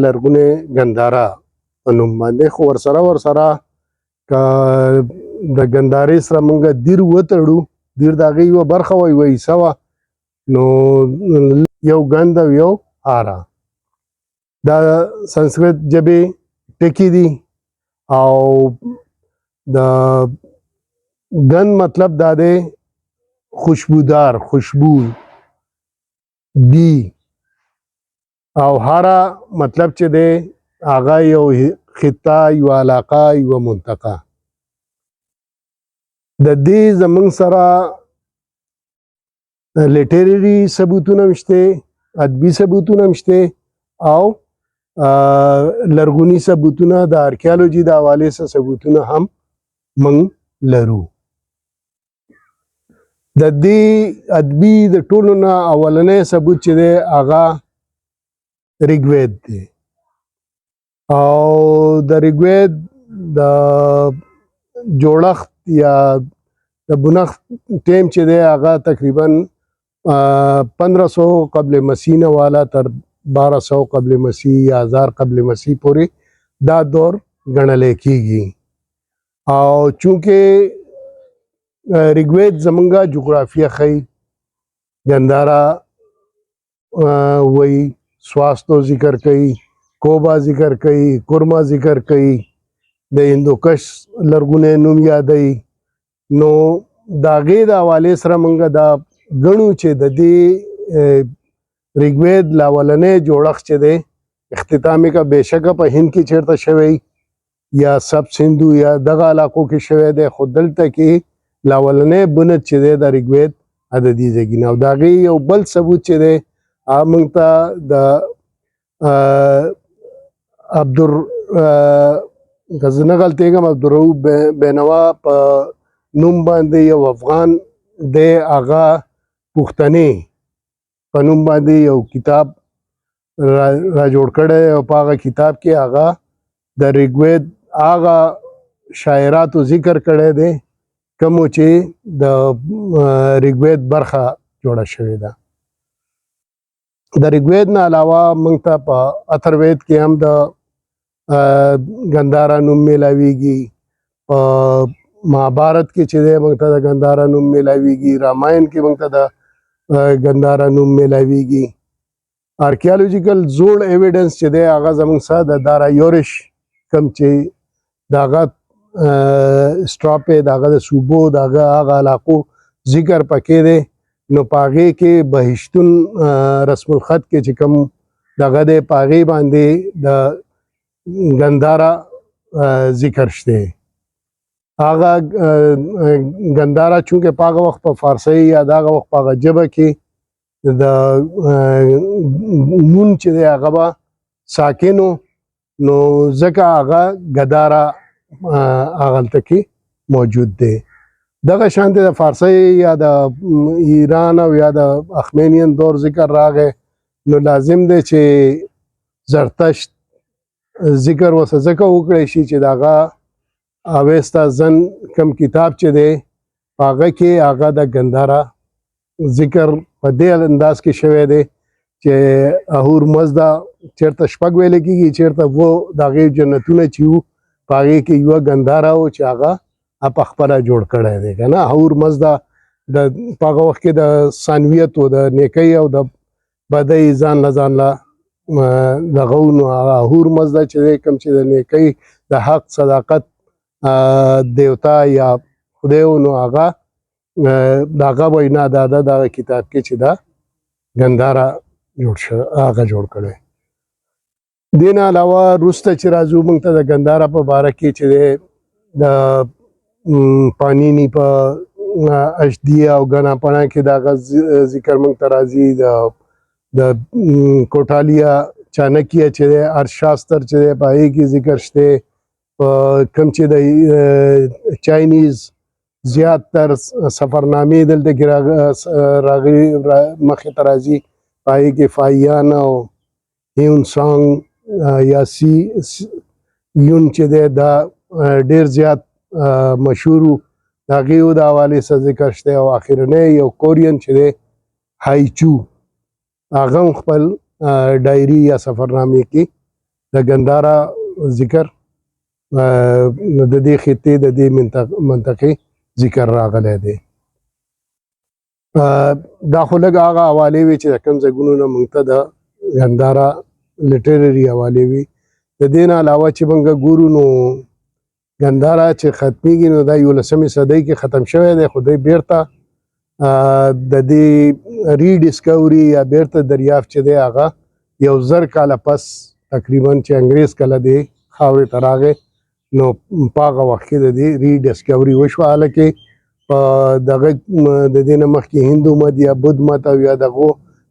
لرغونه ګنداره په نوم باندې خو ورسره که د ګندارې سره مونږ دیر وتړو دیر د هغې یوه برخه وه یوه حصه وه نو یو ګند او یو هاره دا سنسکرت ژبې ټکي دي او د ګند مطلب دا دی خوشبودار خوشبو بی او هاره مطلب چې دی هغه یو خطه یو علاقه یو منطقه د دې زمونږ سره لیټرري ثبوتونه مشته ادبي ثبوتونه مشته او لرغوني ثبوتونه د ارکیالوجي د حوالې سره ثبوتونه هم موږ لرو د دې ادبي د ټولو نه اولنی ثبوت چې دی هغه ریګوید دی او د ریګوید د جوړښت یا د بنښت ټیم چې دی هغه تقریبا 1500 قبل مسیح نه والا تر 1200 قبل مسیح یا 1000 قبل مسیح پورې دا دور ګڼل کېږي او چونکه ریګوید زمونږه جغرافیه ښیي ګنداره وایي سواستو ذکر کوي کوبا ذکر کوي کورما ذکر کوي د هندوکش لرغونی نوم یادوي نو د هغې د حوالې سره موږ دا ګڼو چې د دې ریګوید لا اولنی جوړښت چې دی اختتامي که بېشکه په هند کې چېرته شوی یا سب سندو یا دغه علاقو کې شوی دی خو دلته کې لا اولنی بنت چې دی د ریګوید عددي زېږي او د هغې یو بل ثبوت چې دی هغه موږ ته د که زه نه غلطېږم عبدالرؤف بینوا په نوم باندې یو افغان دی هغه پښتنې په نوم باندې یو کتاب را جوړ کړی او په هغه کتاب کې هغه د ریګوید هغه شاعراتو ذکر کړی دی کومو چې د ریګوید برخه جوړه شوې ده د ریګوید نه علاوه موږ ته په اتھروید کې هم د ګنداره نوم میلاویږي په مهابارت کې چې دی موږ ته د ګنداره نوم میلاویږي راماین کې موږ ته د ګنداره نوم میلاویږي ارکیالوجیکل زوړ ایویډنس چې دی هغه زموږ سره د دارا یورش کوم چې د هغه سټراپې د هغه د صوبو د هغه علاقو ذکر پکې دی نو په هغې کې بهشتون رسم الخط کې چې کوم دغه دی په هغې باندې د ګنداره ذکر شته هغه ګنداره چونکه په هغه وخت په فارسي یا د هغه وخت په هغه ژبه کې د نون چې دی هغه به ساکنو نو ځکه هغه ګداره هغلته کې موجود دی دغه شانته د فارسی یا د ایران او یا د اخمینین دور ذکر راغی نو لازم دی چې زرتشت ذکر وسه ځکه وکړی شي چې دغه اویستا زن کم کتاب چې دی هغه کې هغه د ګنداره ذکر په دې انداز کې شوی دی چې اهور مزدا چېرته شپږ ویل کېږي چېرته و د هغې جنتونه چې وو په هغې کې یوه ګنداره و چې هغه په خپله جوړ کړی دی که نه اهور مزدا د په هغه وخت کې د ثانویت و د نیکۍ او د بدۍ ځان له دغه و نو هغه اهور مزدا چې دی کوم چې د نیکۍ د حق صداقت دیوتا یا خدای و نو هغه د هغه وینا دا ده دغه کتاب کې چې دا ګنداره هغه جوړ کړی دې نه علاوه وروسته چې راځو موږ ته د ګنداره په باره کې چې دی د پانینی په اشدیه او ګناپڼه کې د هغه ذکر موږ ته راځي د کوټالیا چانکیه چې دی ارشاستر چې دی په هغې کې ذکر شته په کوم چې د چاینیز زیات تر سفرنامې دلته کې راغلي مخې ته راځي په هغې کې فایان او هیون سانګ یا سی یون چې دی دا ډېر زیات مشهور و د هغې د حوالې سره ذکر شته او اخرنی یو کورین چې دی هایچو هغه هم خپل ډایري یا سفرنامې کې د ګندارا ذکر د دې خطې د دې منطقې ذکر راغلی دی. دا خو لږ هغه حوالې وي چې د کوم ځایونو نه موږ ته د ګندارا لټرري حوالې وي. د دې نه علاوه چې موږ ګورو نو ګندارا چې ختمیږي نو دا 11مې صدۍ کې ختم شوی دی، خو دی بیرته د دې ری ډسکوري یا بیرته دریافت چې دی هغه 1000 کاله پس تقریبا چې انګریز کله دی خاورې ته راغی نو په هغه وخت کې د دې ری ډسکوري وشوه. حالکې په دغه د دې نه مخکې هندو مت یا بودھ مت او یا د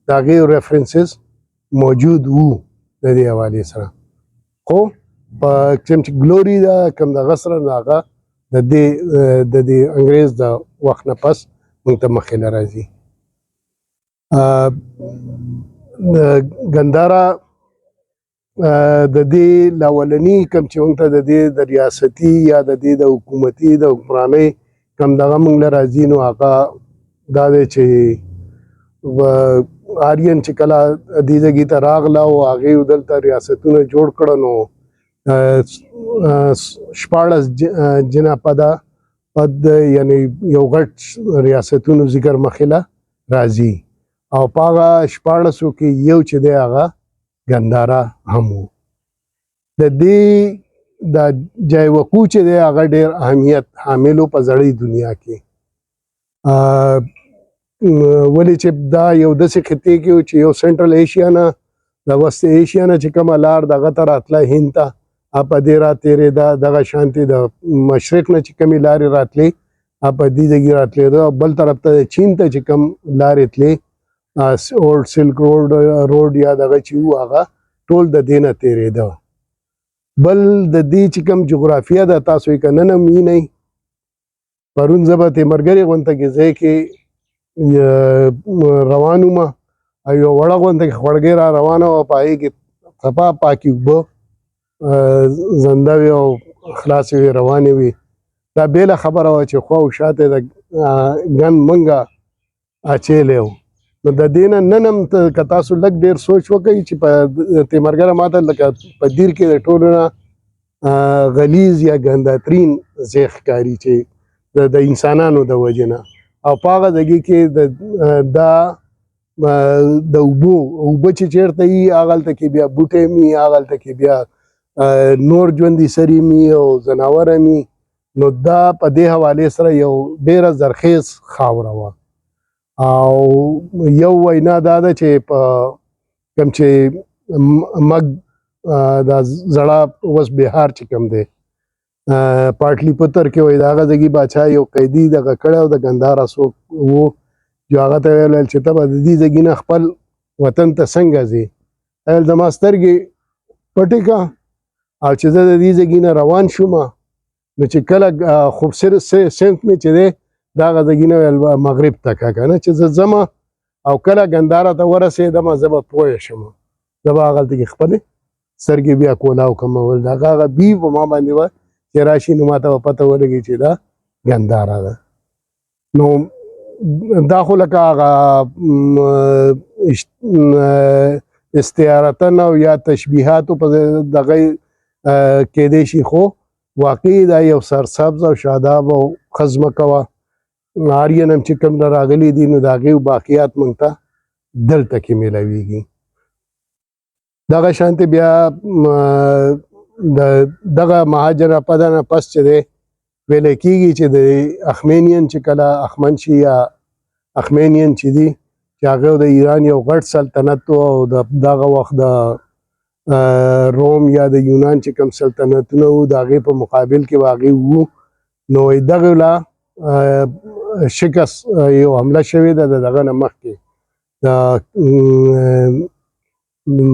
هغې ریفرنسز موجود وو د دې حوالې سره، خو په کوم چې ګلوري ده کوم دغه سره نو هغه د دې انګریز د وخت نه پس موږ ته مخې له راځي. ګندارا د دې لاولني کوم چې موږ ته د دې د ریاستي یا د دې د حکومتي د حکمرانۍ کوم دغه موږ له راځي نو هغه دا دی چې آریان چې کله دې ځای ته راغله او هغې دلته ریاستونه جوړ کړه نو 14 جنا پد یعنی یو غټ ریاستونو ذکر مخې له راځي او په هغه 14 کې یو چې دی هغه ګندارا هم و. د دې د جای وقوع چې دی هغه ډېر اهمیت حامل و په زړې دنیا کې، ولې چې دا یو داسې خطې کې و چې یو سنټرل ایشیا نه د وست ایشیا نه چې کومه لار دغه ته راتله هند ته په دې راتېرېده، دغه شانتې د مشرق نه چې کومې لارې راتلې په دې ځای راتلېده، او بل طرف ته چین ته چې کوم لارې تلې اولډ سلک روډ یا دغه چې وو هغه ټول د دې نه تېرېده. بل د دې چې کوم جغرافیه ده تاسو یې که نن هم وینئ، پرون زه به تیمرګرې غونډه کې ځای کې روان وم او یوه وړه غونډه کې خوړګۍ را روانه وه، په هغې کې څپه پاکې اوبه زنده وې او خلاصې وې روانې وې. دا بېله خبره وه چې خوا او شاته د ګن منګه اچولی و. نو د دې نه نن هم که تاسو لږ ډېر سوچ وکئ چې په تیمرګره ماته لکه په دیر کې د ټولو نه غلیظ یا ګنداترین ځای ښکاري چې د انسانانو د وجې نه، او په هغه ځای کې دا د اوبه چې چېرته وي هغلته کې بیا بوټی مي، هغلته کې بیا نور ژوندي سري مي او ځناور مي. نو دا په دې حوالې سره یو ډېره زرخیز خاوره وه. او یو وینا دا ده چې په کوم چې مګ دا زړه اوس بهار چې کوم دی پاټلی پتر کې وایي د هغه ځای باچا یو قیدي دغه کړی او د ګندارا څوک و چې هغه ته ویل چې ته به د دې ځای نه خپل وطن ته څنګه ځې؟ ویل زما سترګې پټې که او چې زه د دې ځای نه روان شوم نو چې کله خوبصورت سمت مې چې دی د هغه ځای نه ویل مغرب ته که نه چې زه ځم او کله ګندارا ته ورسېدم زه به پوه شم، زه به هغلته کې خپلې سترګې بیا کولاو کړم. ول د هغه بي په ما باندې وه چې راشي نو ماته به پته ولګي چې دا ګندارا ده. نو دا خو لکه هغه استعارتن او یا تشبیهاتو په دغه کېدی شي، خو واقعي دا یو سرسبز او شاداب او ښه ځمکه وه. آریان هم چې کوم راغلي دي نو د هغې باقیات موږ ته دلته کې میلاویږي. دغه شانتې بیا دغه مهاجر پده نه پس چې دی ویلی کېږي چې د اخمینین چې کله اخمن شي یا اخمینین چې دي چې هغه د ایران یو غټ سلطنت و او دغه وخت د روم یا د یونان چې کوم سلطنتونه وو د هغې په مقابل کې هغې وو. نو دغه له شکست یو حمله شوې ده د دغه نه مخکې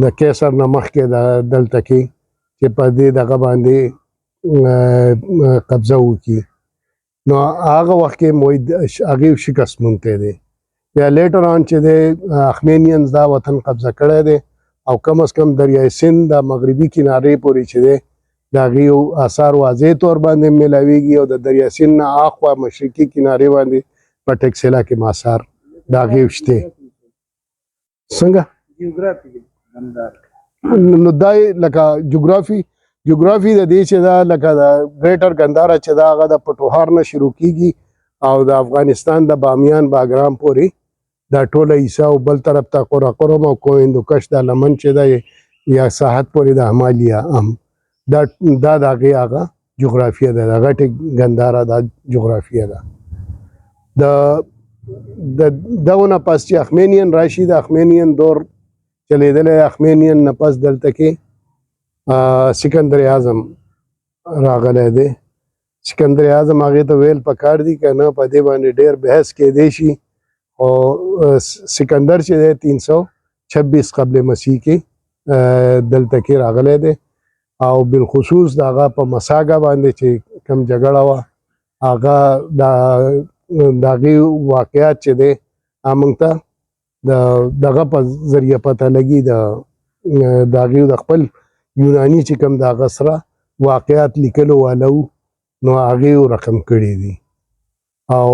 د کیسر نه مخکې دلته کې چې په دې دغه باندې قبضه وکړي. نو هغه وخت کې هغې شکست موندلی دی. بیا لیټر آن چې دی اخمینینز دا وطن قبضه کړی دی او کم از کم دریای سند د مغربي کنارې پورې چې دی د هغې آثار واضح طور باندې میلاویږي او د دریای سند نه اخوا مشرقي کنارې باندې په ټکسلا کې آثار د هغې شته. څنګه نو دای لکه جغرافي د دې چې دا لکه د ګریټر ګندهارا چې دا هغه د پټوهار نه شروع کیږي او د افغانستان د بامیان باګرام پورې دا ټوله عیسا او بل طرف ته قراقرم او کوهندوکش د لمن چې دا یا ساحت پورې د همالیا دا د هغه جغرافیه ده د غټ ګندهارا د جغرافیه ده دغه پس چې اخمینین راشي د اخمینین دور چلیدل اخمینین نه پس دلته کې سکندر اعظم راغلی دی سکندر اعظم هغه ته ویل پکار دي کنه په دې باندې ډېر بحث کې دی شي او سکندر چې 326 قبل مسیح کې دلته کې راغلی دی او بالخصوص دغه په مساګه باندې چې کم جګړه وا هغه دغه واقعیت چې دی موږ ته دغه په ذریعہ پته لګي دغه د خپل یونانی چې کوم د غسره واقعیت لیکلو والو نو هغه رقم کړی دي او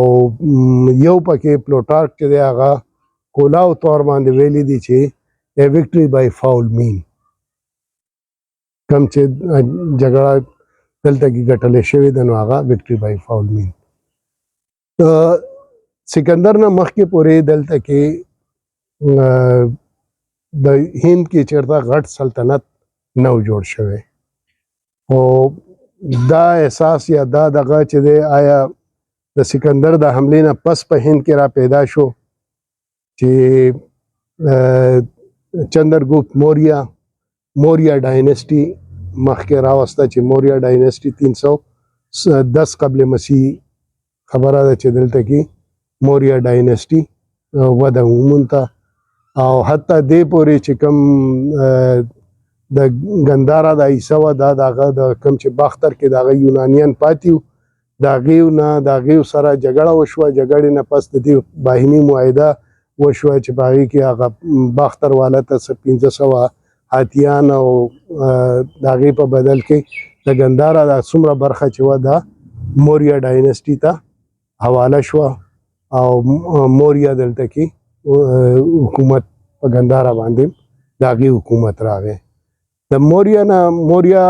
یو پکې پلوټارک چې دی هغه کولاو تور باندې ویلي دي چې a victory by foul mean کوم چې جګړه دلته کې ګټلې شوې ده نو هغه victory by foul mean سکندر نه مخکې پورې دلته کې د هند کې چیرته غټ سلطنت نو جوړ شوی او دا احساس یا دا دغه چې دی آیا د سکندر د حملې نه پس په هند کې را پیدا شو چې چندرګوپت موریا ډایناسټي مخکې راوسته چې موریا ډایناسټي 310 قبل مسیح خبره ده چې دلته کې موریا ډایناسټي وده ومونته او حتی دې پورې چې کوم د ګندهارا د عیسی و دا دغه د کوم چې باختر کې دغه یونانیان پاتیو دغه سره جګړه وشوه جګړې نه پس د دې باهمي معاهده وشوه چې باغې کې هغه باختر والا ته 1500 هاتیان او دغه په بدل کې د ګندهارا د څومره برخه چې و دا موریا ډایناسټي ته حواله شو او موریا دلته کې حکومت په ګندهارا باندې دغه حکومت راغی د موریا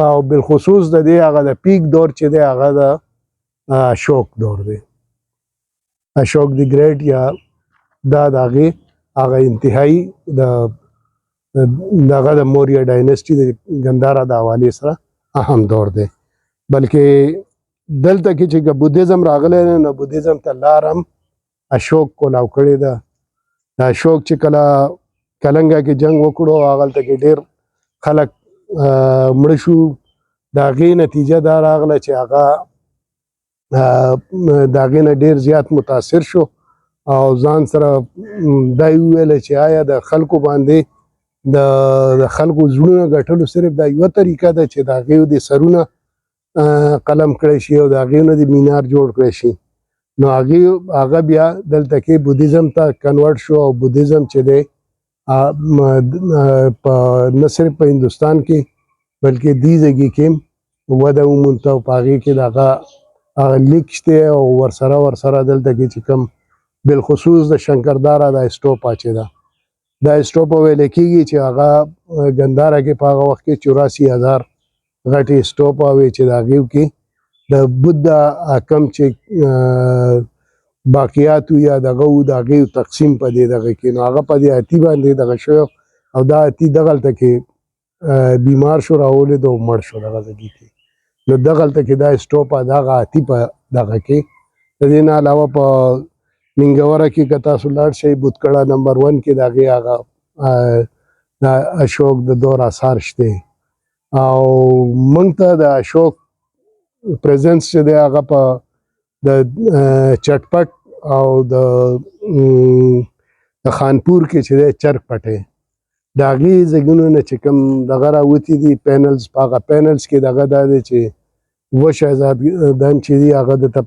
او بالخصوص د دې هغه د پیک دور چې دی هغه د اشوک دور دی اشوک دی ګریټ یا دغه انتهایی دغه د موریا ډایناسټي د ګندهارا د حوالې سره اهم دور دی بلکې دلته کې چې بودیزم راغلی نه بودیزم ته لارم اشوک کولاو کړی ده د اشوک چې کله کلنګا کې جنگ وکړو هغلته کې ډیر خلک مړ شو د هغې نتیجه دا راغله چې هغه د هغې نه ډیر زیات متاثر شو او ځان سره دا وویل چې آیا د خلکو باندې د خلکو زړونه ګټلو صرف دا یوه طریقه ده چې د هغې د سرونه قلم کړی شي او د هغې نه د مینار جوړ کړی شي نو هغه بیا دلته کې بودیزم ته کنورټ شو او بودیزم چې دی نه صرف په هندوستان کې بلکې دې ځای کې وده ومونده او په هغې کې د هغه لیک شته او ورسره دلته کې چې کوم بالخصوص د شنکردارا د اسټوپا چې ده دا اسټوپا ویل کېږي چې هغه ګندهارا کې په هغه وخت کې 84,000 غټې اسټوپا وې چې د هغې کې د بودا کم چې باقیات یا دغه د هغې تقسیم په دې دغه کې نو هغه په دې اتي باندې دغه شو او دا اتي دغلته کې بیمار شو راولید او مړ شو دغه ځای کې نو دغلته کې دا اسټوپا دغه اتي په دغه کې د دې نه علاوه په منګوره کې که تاسو لاړ شئ بودکړه نمبر 1 کې د هغې هغه د اشوک د دور اثار شته او موږ ته د اشوک پریزنس چې دی هغه په د چټپټ او د خانپور کې چې دی چرک پټې د هغې ځایونو نه چې کوم دغه راوتي دي پینلز په هغه پینلز کې دغه دا دی چې اوه شهزادګان چې دي هغه دته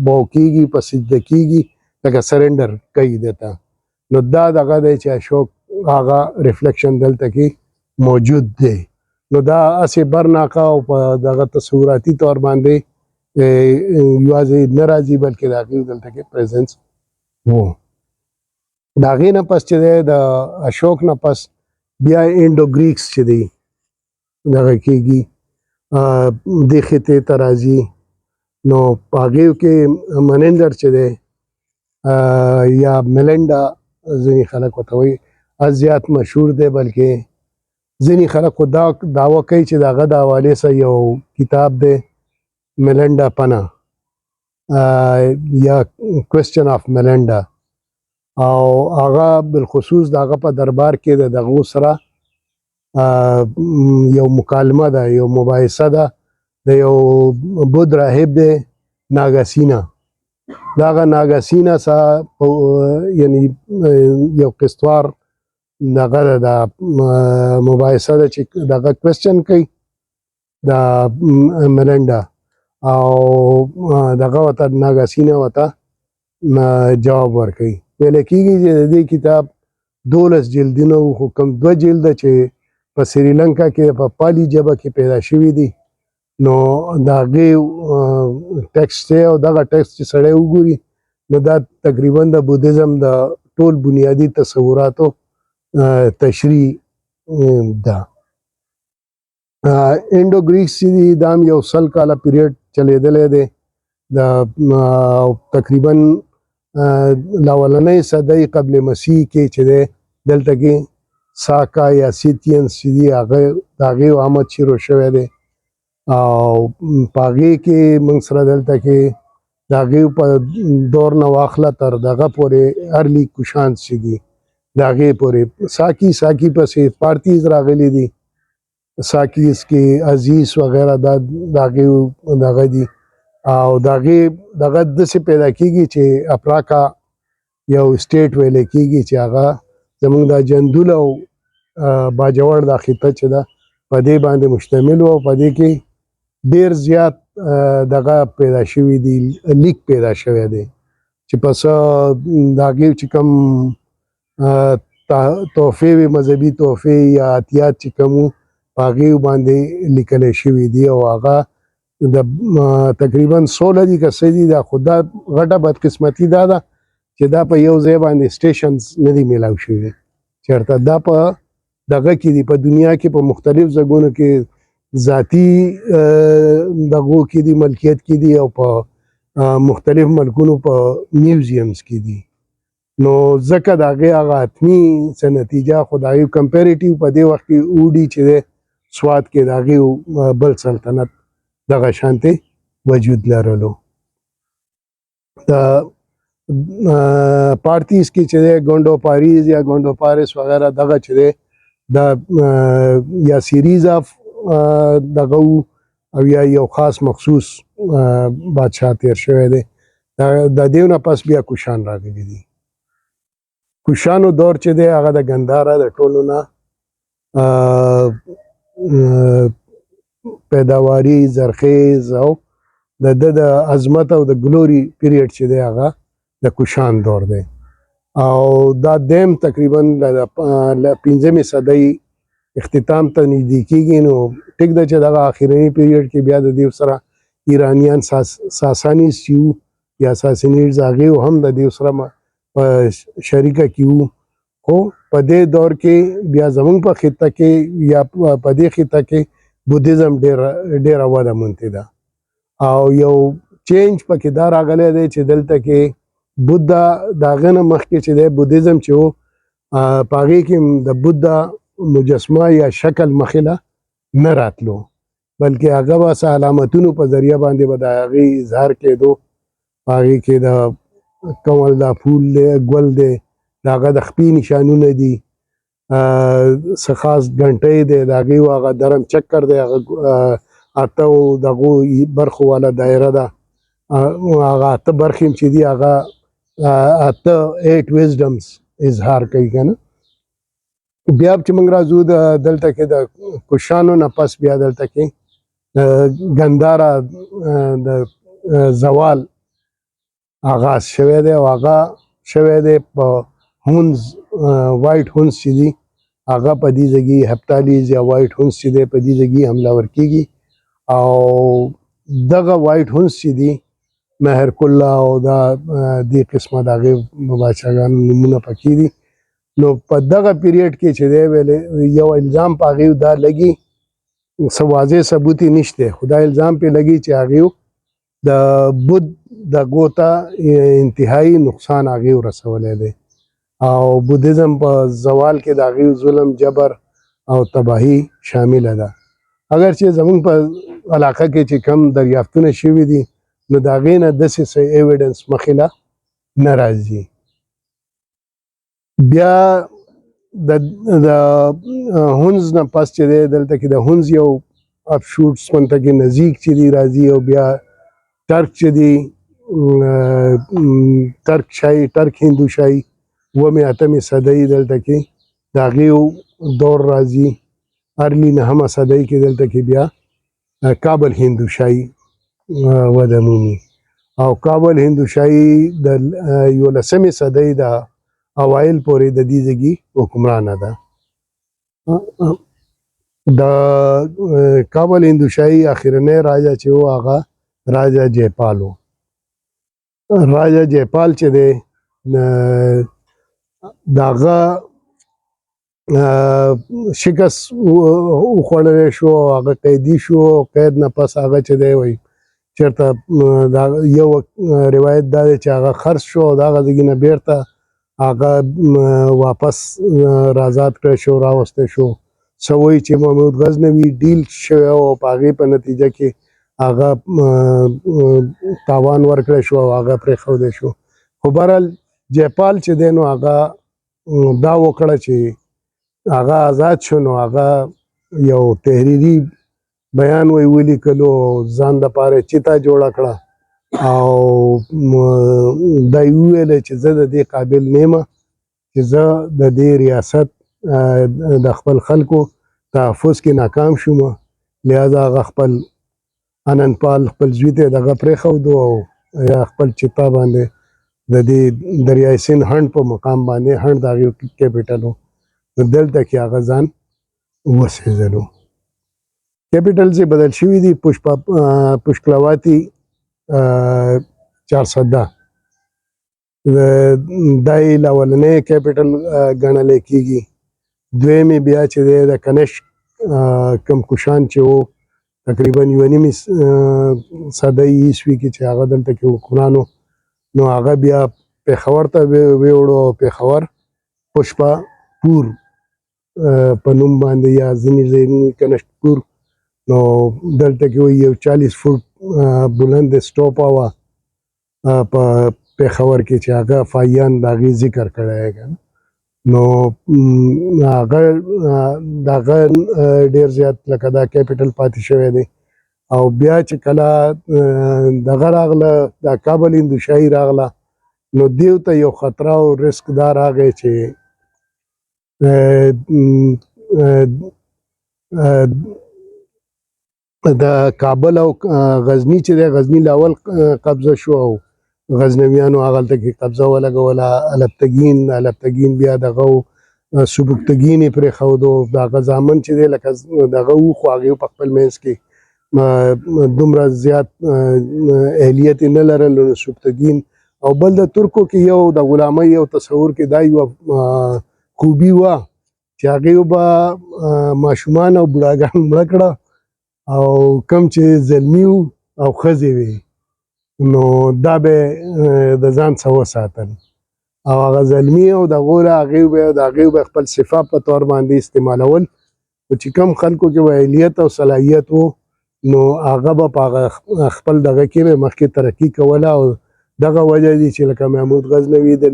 بو کېږي په سجده کېږي لکه سرنډر کوي دته نو دا دغه دی چې اشوک هغه ریفلیکشن دلته کې موجود دی نو دا اسې برناقه او په دغه تصوراتي طور باندې یوازې نه راځي بلکې د هغې دلته کې پریزنس و د هغې نه پس چې دی د اشوک نه پس بیا انډو ګریکس چې دی دغه کېږي دې خطې ته راځي نو په هغې کې منندر چې دی یا ملنډا ځینې خلک ورته وایي زیات مشهور دی بلکې ځینې خلک خو دا دعوه کوي چې د هغه د حوالې سره یو کتاب دی ملنډا پنا یا کوېسچن آف ملنډا او هغه بالخصوص د هغه په دربار کې د دغو سره یو مکالمه ده یو مباحثه ده د یو بود راهب دی ناګاسینا دغه ناګاسینا سره یعنی یو قسطوار دغه د مباحثه ده چې دغه کوېسچن کوي د ملنډا او دغه ورته ناګاسینا ورته جواب ورکوي ویل کېږي چې د دې کتاب 12 جلدونه وو خو کوم 2 جلده چې په سریلنکا کې په پالي ژبه کې پیدا شوي دي نو د هغې ټیکسټ دی او دغه ټیکسټ چې سړی وګوري نو دا تقریبا د بودیزم د ټول بنیادي تصوراتو تشریح ده انډو ګریکس چې دي دا هم یو 100 کاله پیریډ چلیدلی دی د تقریبا لاولنۍ صدۍ قبل مسیح کې چې دی دلته کې ساکا یا سیتینس چې دي هغه د هغې آمد شروع شوی دی او په هغې کې موږ سره دلته کې د هغې په دور نه واخله تر دغه پورې ارلی کوشانس چې دي د هغې پورې ساکی پسې پارتیز راغلي دي ساکیز کې عزیز وغیره دا د هغې دغه دي او د هغې دغه داسې پیدا کېږي چې افراکا یو سټیټ ویلی کېږي چې هغه زمونږ دا جندول او باجوړ دا خطه چې ده په دې باندې مشتمل و او په دې کې ډېر زیات دغه پیدا شوي دي لیک پیدا شوی دی چې پس د هغې چې کوم تحفې وي مذهبي تحفې یا عطیات چې کوم وو په هغې باندې لیکلی شوي دي او هغه د تقریبا 16 دي که څه دي دا خو دا غټه بدقسمتي دا ده چې دا په یو ځای باندې سټیشنز نه دي میلاو شوي چېرته دا په دغه کې دي په دنیا کې په مختلف ځایونو کې ذاتي دغو کې دي ملکیت کې دي او په مختلف ملکونو په میوزیمز کې دي نو ځکه د هغې هغه حتمي څه نتیجه خو د هغې کمپیریټیو په دې وخت کې اوډي چې دی سوات کې د هغې بل سلطنت دغه شانتې وجود لرلو د پارتیز کې چې دی ګونډو پاریز یا ګونډو پاریس وغیره دغه چې دی دا یا سیریز اف دغه او یا یو خاص مخصوص بادشاه تیر شوی دی د دې نه پس بیا کوشان راغلي دي کوشانو دور چې دی هغه د ګندهارا د ټولو نه پیداواري زرخیز او د عظمت او د ګلوري پیریډ چې دی هغه د کوشان دور دی او دا دیم تقریبا د 15مې صدۍ اختتام ته نږدې کېږي نو ټیک ده چې دغه آخرني پیریډ کې بیا د دې سره ایرانیان ساسانیز چې وو یا ساسانیز هغې هم د دې سره په شریکه کې وو خو په دې دور کې بیا زمونږ په خطه کې یا په دې خطه کې بودیزم ډېره وده موندې ده او یو چینج پکې دا راغلی دی چې دلته کې بودا د هغې نه مخکې چې دی بودیزم چې و په هغې کې د بودا مجسمه یا شکل مخې نه راتلو بلکې هغه به څه علامتونو په ذریعه باندې به د هغې اظهار کېدو په هغې کې د کمل دا پھول دی ګل دی د هغه د خپې نشانونه دي څه خاص ګنټۍ دی د هغې هغه درم چکر دی هغه اته دغو برخو والا دایره ده هغه اته برخې چې دي هغه اته 8 ویزډمز اظهار کوي که نه بیا چې موږ راځو دلته کې د کوشانو نه پس بیا دلته کې ګندهارا د زوال آغاز شوی دی او هغه شوی دی په هونز وایټ هونز چې دي هغه په دې ځای کې هپتالیز یا وایټ هونز چې دی په دې ځای کې حمله ورکېږي او دغه وایټ هونز چې دي مهر کله او دا دې قسمه د هغې بادشاهګانو نومونه پکې دي نو په دغه پیریډ کې چې دی ویلې یو الزام په هغې دا لګي څه واضح ثبوت یې نشته خو دا الزام پې لګي چې هغې د بود د ګوته انتهایی نقصان هغې ورسولی دی او بودیزم په زوال کې د هغې ظلم جبر او تباهي شامله ده اگر چې زمونږ په علاقه کې چې کم دریافتونه شوي دي نو د هغې نه داسې څه ایویډنس مخې له نه راځي بیا د هونز نه پس چې دی دلته کې د هونز یو افشوټس منته کې نزدیک چې دی راځي او بیا ټرک چې دی ټرک هندو شاهي اومې اتمې صدۍ دلته کې د هغې دور راځي ارلی نهمه صدۍ کې دلته کې بیا کابل هندو شاهي وده مومي او کابل هندو شاهي د 11مې صدۍ د اوایل پورې د دې ځګي حکمرانه ده د کابل هندو شاهي اخرنی راجا چې و هغه راجا جیپال و راجا جیپال چې دی د هغه شکست وخوړلی شو هغه قیدي شو قید نه پس هغه چې دی وایي چېرته یو روایت دا دی چې هغه خرڅ شو او د هغه ځای نه بیرته هغه واپس رازاد کړی شو راوستی شو څه وایي چې محمود غزنوي ډیل شوی او په هغې په نتیجه کې هغه تاوان ورکړی شو او هغه پرېښودی شو خو بهرحال جیپال چې دی نو هغه دا وکړه چې هغه آزاد شو نو هغه یو تحریري بیان ولیکلو ځان دپاره چیتا جوړه کړه او دا یې وویله چې زه د دې قابل نه یم چې زه د دې ریاست د خپل خلکو تحفظ کې ناکام شوم لہذا هغه خپل اننپال خپل زوی ته دغه پرېښودو او یا خپل چیتا باندې د دې دریای سیند هند په مقام باندې هند د هغې کیپیټل و نو دلته کې هغه ځان وسېزلو کیپیټلز یې بدل شوي دي پشکلواتی 410 دا یې اولنی کیپیټل ګڼلی کېږي دویم یې بیا چې دی د کنشک کم کوشان چې و تقریبا 1.5 صدۍ عیسوي کې چې هغه دلته کې حکمران نو هغه بیا پېښور ته ویوړو او پېښور پشپا پور په نوم باندې یا ځینې ځایونه کنشکپور نو دلته کې وایي یو 40 فوټ بلند سټوپا وه په پېښور کې چې هغه فایان د هغې ذکر کړی دی که نو هغه د هغه ډېر زیات لکه دا کیپیټل پاتې شوی دی او بیا چې کله دغه راغله دا کابل هندو شاهي راغله نو دیو ته یو خطره او رسک دا راغی چې د کابل او غزني چې دی غزني له اول قبضه شو او غزنویانو هغلته کې قبضه ولګوله الپتګین بیا دغه سبکتګین یې پرېښودو د هغه زامن چې دی لکه دغه و خو هغې په خپل منځ کې دومره زیات اهلیت یې نه لرل نو سبکتګین او بل د ترکو کې یو د غلامۍ یو تصور کې دا یوه خوبي وه چې هغې به ماشومان او بوډاګان مړه کړه او کم چې زلمي وو او ښځې وې نو دا به د ځان څه وساتل او هغه زلمي او د هغې به خپل صفا په طور باندې استعمالول خو چې کم خلکو کې به اهلیت او صلاحیت و نو هغه به په خپل دغه کې به مخکې ترقي کوله او دغه وجه دي چې لکه محمود غزنوي د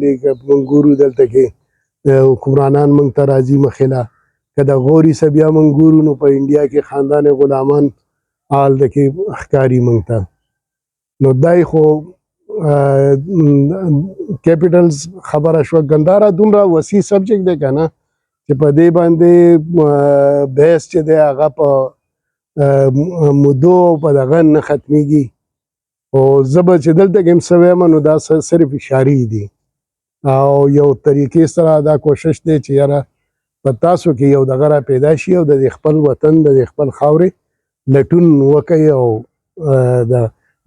موږ ګورو دلته کې حکمرانان موږ ته راځي مخې که د غوري څه بیا موږ ګورو نو په انډیا کې خاندان غلامان هلته کې ښکاري موږ ته نو دای خو کیپیټلز خبره شوه ګنداره دومره وسیع سبجیکټ دی که نه چې په دې باندې بحث چې دی هغه په مودو او په دغه نه ختمیږي او زه به چې دلته کې هم څه وایم نو دا صرف اشارې دي او یو طریقې سره دا کوشش دی چې یاره په تاسو کې یو دغه را پیدا شي او د خپل وطن د خپل خاورې لټون وکړئ او د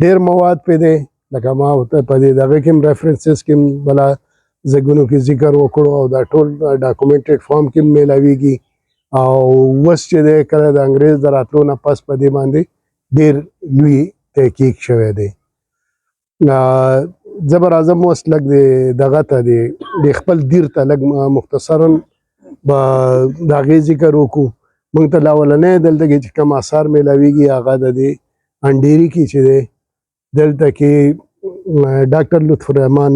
ډېر مواد پې دی لکه ما په دې دغه کې هم ریفرنسز کې هم بله زګونو کې ذکر وکړو او دا ټول ډاکومنټډ فارم کې میلاویږي او وس چې دی کله د انګریز د راتلو نه پس په دې باندې ډېر لوی تحقیق شوی دی زه به راځم اوس لږ دغه ته د خپل دیر ته لږ مختصرا به د هغې ذکر وکړو موږ ته لا اولنی دلته کې چې کوم اثار میلاویږي هغه د دې انډېري کې چې دی دلته کې ډاکټر لطف الرحمن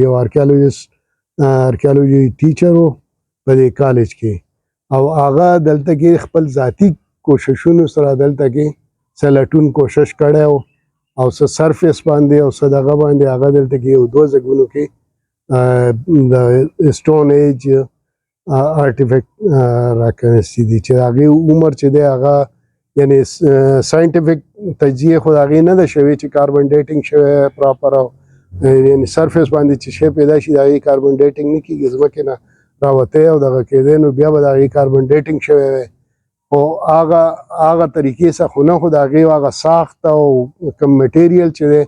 یو ارکیالوجي ټیچر و په دې کالج کې او هغه دلته کې خپل ذاتی کوششونو سره دلته کې څه لټون کوشش کړی او څه سرفیس باندې او څه دغه باندې هغه دلته کې یو دوه ځایونو کې د سټون ایج آرټیفیکټ راکنیستی دي چې هغې عمر چې دی هغه یعنی ساینټیفیک تجزیه خو د هغې نه ده شوې چې کاربن ډیټینګ شوی پراپر او یعنی سرفیس باندې چې شی پیدا شي د هغې کاربن ډیټینګ نه کېږي ځمکې نه راوتی او دغه کېدی نو بیا به د هغې کاربن ډیټینګ شوی وی خو هغه طریقې څخه خو نه خو د هغې هغه ساخت او کوم میټیریل چې دی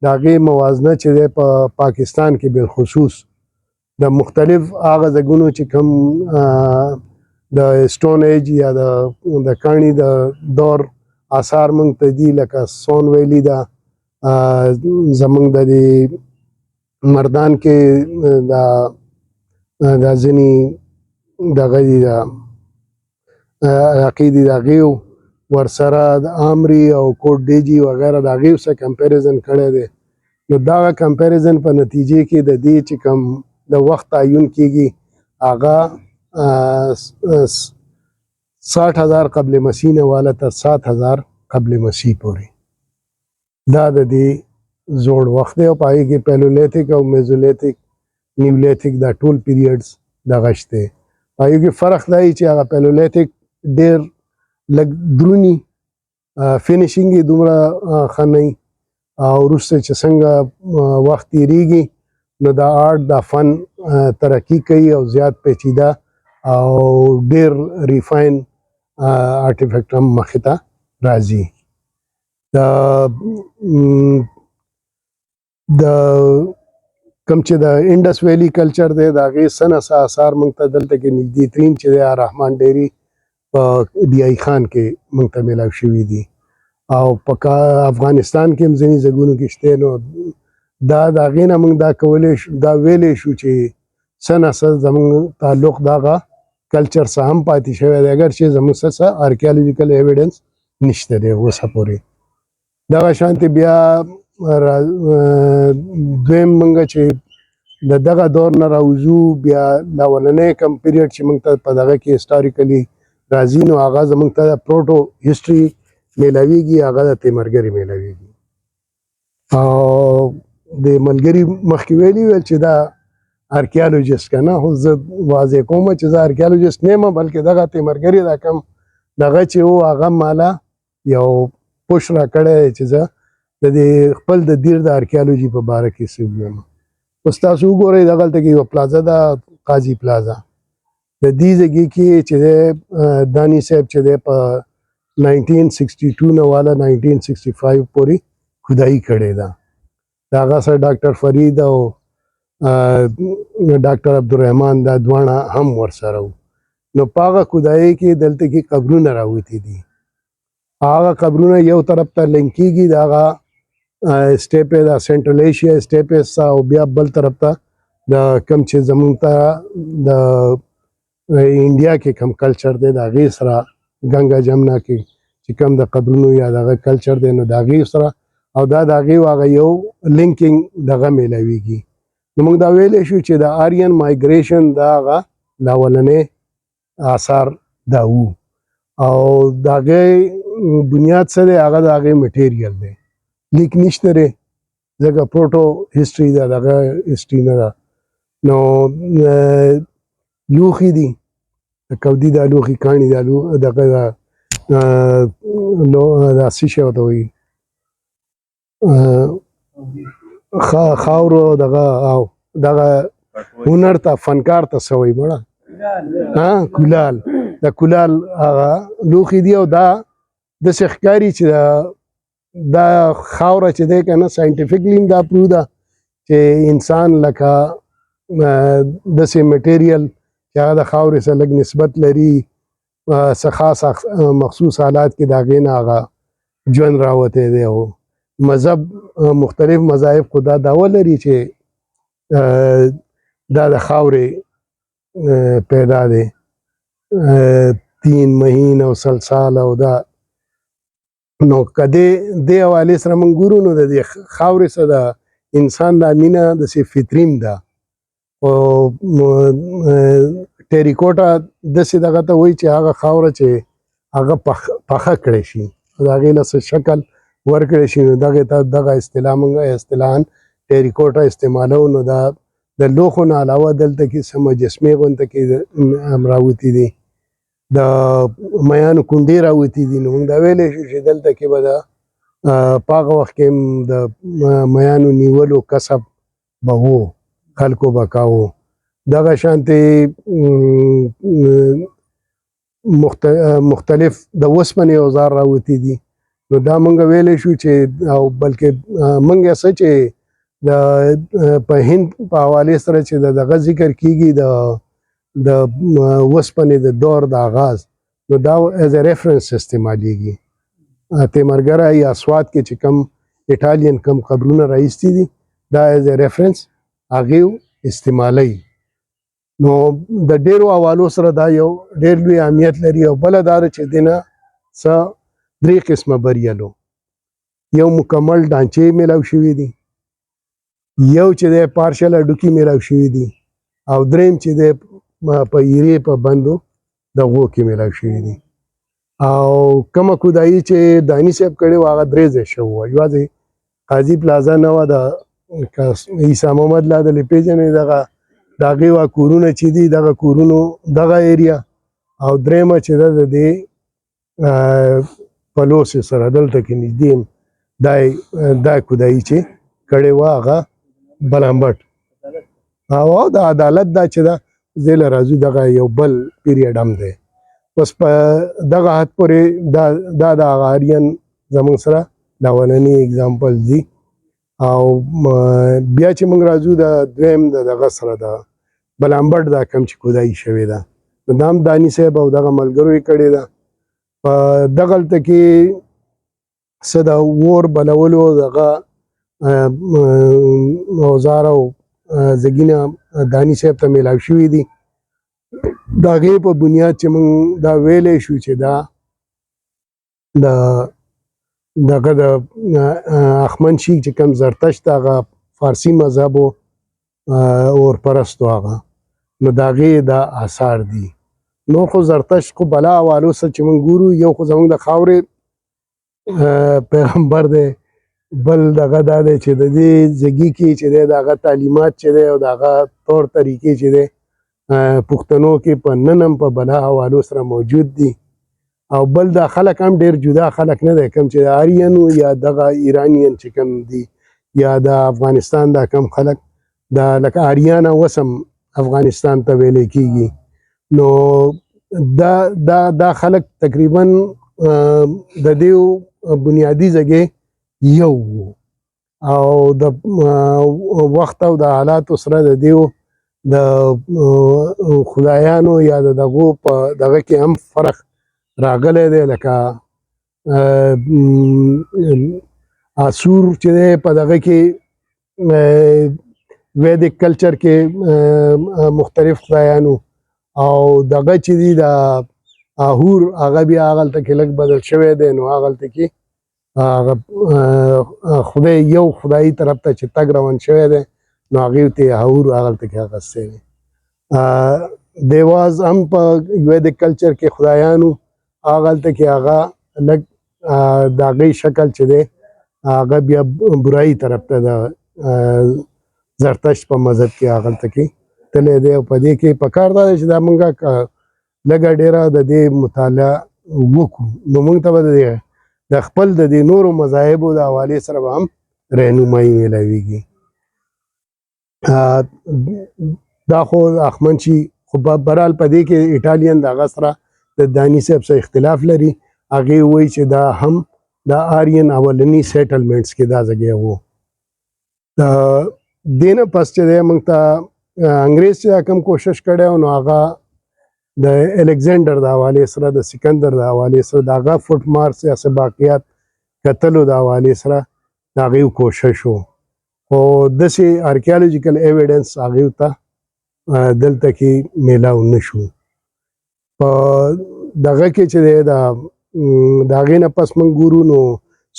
د هغې موازنه چې دی په پاکستان کې بالخصوص د مختلف هغه ځایونو چې کوم د سټون ایج یا د کاڼي د دور آثار موږ ته دي لکه سون ویلي ده زموږ د دې مردان کې دا ځینې دغه دي د علاقې دي د هغې ورسره د آمري او کوټ ډیجي وغیره د هغې سره کمپیریزن کړی دی نو دغه کمپیریزن په نتیجې کې د دې چې کوم د وخت تعین کېږي هغه 60,000 قبل مسیح نه والا تر 7,000 قبل مسیح پورې دا د دې زوړ وخت دی او په هغې کې پیلولیتھک او میزولیتھک نیولیتھک دا ټول پیریډز دغه شته په هغې کې فرق دا چې هغه پیلولیتھک ډېر لږ درونی فینیشینګ یې دومره ښه نه او وروسته چې څنګه وخت تېرېږي نو دا آرټ دا فن ترقی کوي او زیات پیچیده او ډېر ریفاین آرټیفیکټ هم مخې ته راځي د کوم چې د انډس ویلی کلچر دی د هغې څه نه څه اثار موږ ته دلته کې نږدې ترین چې دی رحمان ډیري په ډي آی خان کې موږ ته میلاو شوي دي او په افغانستان کې هم ځینې ځایونو کې شته نو دا د هغې نه موږ دا ویلی شو چې څه نه څه زموږ تعلق دغه کلچر سره هم پاتې شوی دی اگر چې زموږ څه ارکیالوجیکل ایویډنس نشته دی اوسه پورې دغه شانتې بیا دویم موږ چې د دغه دور نه راوځو بیا دا اولنی کم پیریډ چې موږ ته په دغه کې هسټاریکلي راځي نو هغه زموږ ته د پروټو هسټري میلاویږي هغه د تیمرګري میلاویږي او د ملګري مخکې ویلي ویل چې دا ارکیالوجست که نه خو زه واضح کوم چې زه ارکیالوجست نه یم بلکې دغه تیمرګري دا کم دغه چې و هغه ماله یو پوش را کړی چې زه د دې خپل د دیر د ارکیالوجي په باره کې څه ووایم اوس تاسو وګورئ دغلته کې یوه پلازه ده قاضي پلازه د دې ځای کې چې دی داني صاحب چې دی په 1962 نه والا 1965 پورې خدایي کړې ده د هغه سره ډاکټر فرید او ډاکټر عبدالرحمن دا دواړه هم ورسره وو نو په هغه خدایي کې دلته کې قبرونه راوتي دي هغه قبرونه یو طرف ته لینک کېږي د هغه سټیپ د سنټرل ایشیا سټیپ او بیا بل طرف ته د کوم چې زموږ ته د انډیا کې کوم کلچر دی د هغې سره ګنګا جمنا کې چې کوم د قبرونو یا دغه کلچر دی نو د هغې سره او دا د هغې هغه یو لینکینګ دغه میلاویږي نو موږ دا ویلی شو چې د آریان مایګریشن د هغه لا اولنی آثار دا وو او د هغې بنیاد څه دی هغه د هغې میټیریل دی لیک نشته دی ځکه پروټو هسټري ده دغه هسټري نه ده نو لوښي دي د کودي دا لوښي کاڼي دا دغه دا څه شی ورته وایي خاورو دغه او دغه هنر ته فنکار ته څه وایي مړه کولال د کولال هغه لوښي دي او دا داسې ښکاري چې دا خاوره چې دی که نه ساینټیفیکلی هم دا پروف ده چې انسان لکه داسې میټیریل چې هغه د خاورې سره لږ نسبت لري څه خاص مخصوص حالات کې د هغې نه هغه ژوند راوتی دی او مذهب مختلف مذاهب خو دا دعوه لري چې دا د خاورې پیدا دی تین مهین او سلسال او دا نو که دې حوالې سره موږ ګورو نو د دې خاورې سره د انسان دا مینه داسې فطریم ده او ټیریکوټا داسې دغه ته وایي چې هغه خاوره چې هغه پخه کړی شي د هغې نه څه شکل ورکړی شي نو دغې ته دغه اصطلاح موږ اصطلاحاً ټیریکوټا استعمالو نو دا د لوښو نه علاوه دلته کې څه مجسمې غونته کې راوتي دي د میانو کونډې راوتي دي نو موږ دا ویلی شو چې دلته کې به د په هغه وخت کې د میانو نیولو کسب به و خلکو به کاوه دغه شانتې مختلف د اوسپنې اوزار راوتي دي نو دا موږ ویلی شو چې او بلکې موږ یې څه چې په هند په حوالې سره چې دغه ذکر کیږي د اوسپنې د دور د آغاز نو دا ایز ا ریفرنس استعمالیږي تیمرګره یا سوات کې چې کم ایټالین کم قبرونه راایستي دي دا ایز ا ریفرنس هغې استعمالی نو د ډیرو حوالو سره دا یو ډیر لوی اهمیت لري او بله دا ده چې دې نه څه درې قسمه بریلو یو مکمل ډانچې میلاو شوي دي یو چې دی پارشل هډوکي میلاو شوي دي او دریم چې دی په ایرې په بندو دغو کې میلاو شوي دي او کومه کودایي چې داني صاحب کړې وه هغه درې ځای شوی وه یوازې قاضي پلازا نه وه د عیسی محمد لادلې پېژنې دغه د هغې وا کورونه چې دي دغه کورونو دغه ایریا او درېیمه چې ده د دې پلوسې سره دلته کې نږدې دا کودایي چې کړې وه هغه بلامبټ او د عدالت دا چې ده زه له راځو دغه یو بل پیریډ هم دی اوس په دغه حد پورې دا د هغه آریان زموږ سره د اولني اګزامپل دي او بیا چې موږ راځو د دویم دغه سره د بلامبټ دا کم چې کودایي شوې ده دا هم داني صاحب او دغه ملګرو یې کړې ده په دغلته کې څه د اور بلولو دغه اوزار او زګینه داني صاحب ته میلاو شوي دي د هغې په بنیاد چې موږ دا ویلی شو چې دا دغه د اخمن شیخ چې کوم زرتشت هغه فارسي مذهب و اورپرستو هغه نو د هغې دا آثار دي نور خو زرتشت خو بلا حوالو سره چې موږ ګورو یو خو زموږ د خاورې پیغمبر دی بل دغه دا دی چې د دې زګي کې چې دی د هغه تعلیمات چې دی او د هغه طور طریقې چې دی پښتنو کې په نن هم په بلا حوالو سره موجود دي او بل دا خلک هم ډیر جدا خلک نه دی کوم چې آریان یا دغه ایرانیان چې کوم دي یا د افغانستان دا کم خلک دا لکه آریان اوس هم افغانستان ته ویلی کېږي نو دا خلک تقریبا د دې بنیادي ځای یو او د وخت او د حالاتو سره د دیو د خدایانو یا د دغو په دغه کې هم فرق راغلی دی لکه آسور چې دی په دغه کې ویدیک کلچر کې مختلف خدایانو او دغه چې دی د آهور هغه بیا هغلته کې لږ بدل شوی دی نو هغلته کې خدای یو خدایي طرف ته چې تګ روان شوی دی نو هغې ته آهور هغلته کې اخیستی دی دیواز هم په ویدیک کلچر کې خدایانو هغلته کې هغه لږ د هغې شکل چې دی هغه بیا برایي طرف ته د زرتشت په مذهب کې هغلته کې تللی دی او په دې کې پکار دا دی چې دا مونږ لږه ډېره د دې مطالعه وکړو نو مونږ ته به د خپل د دې نورو مذاهبو د حوالې سره به هم رهنمایي میلاویږي دا خو اخمن شي خو برحال په دې کې ایټالین د هغه سره د داني صاحب سره اختلاف لري هغې وایي چې دا هم د آریان اولني سیټلمنټس کې دا ځای و د دې نه پس چې دی موږ ته انګريز چې کوم کوشش کړي او نو هغه د الکسندر د حواله سره د سکندر د حواله سره داغه فوټ مارکس یا باقیات کتلو د حواله سره داغه کوشش وو او دسي آرکیالوجیکل ایویډنس هغه ته دلته کې میلاو نشو په دغه کې چې داغه نه پس من ګورو نو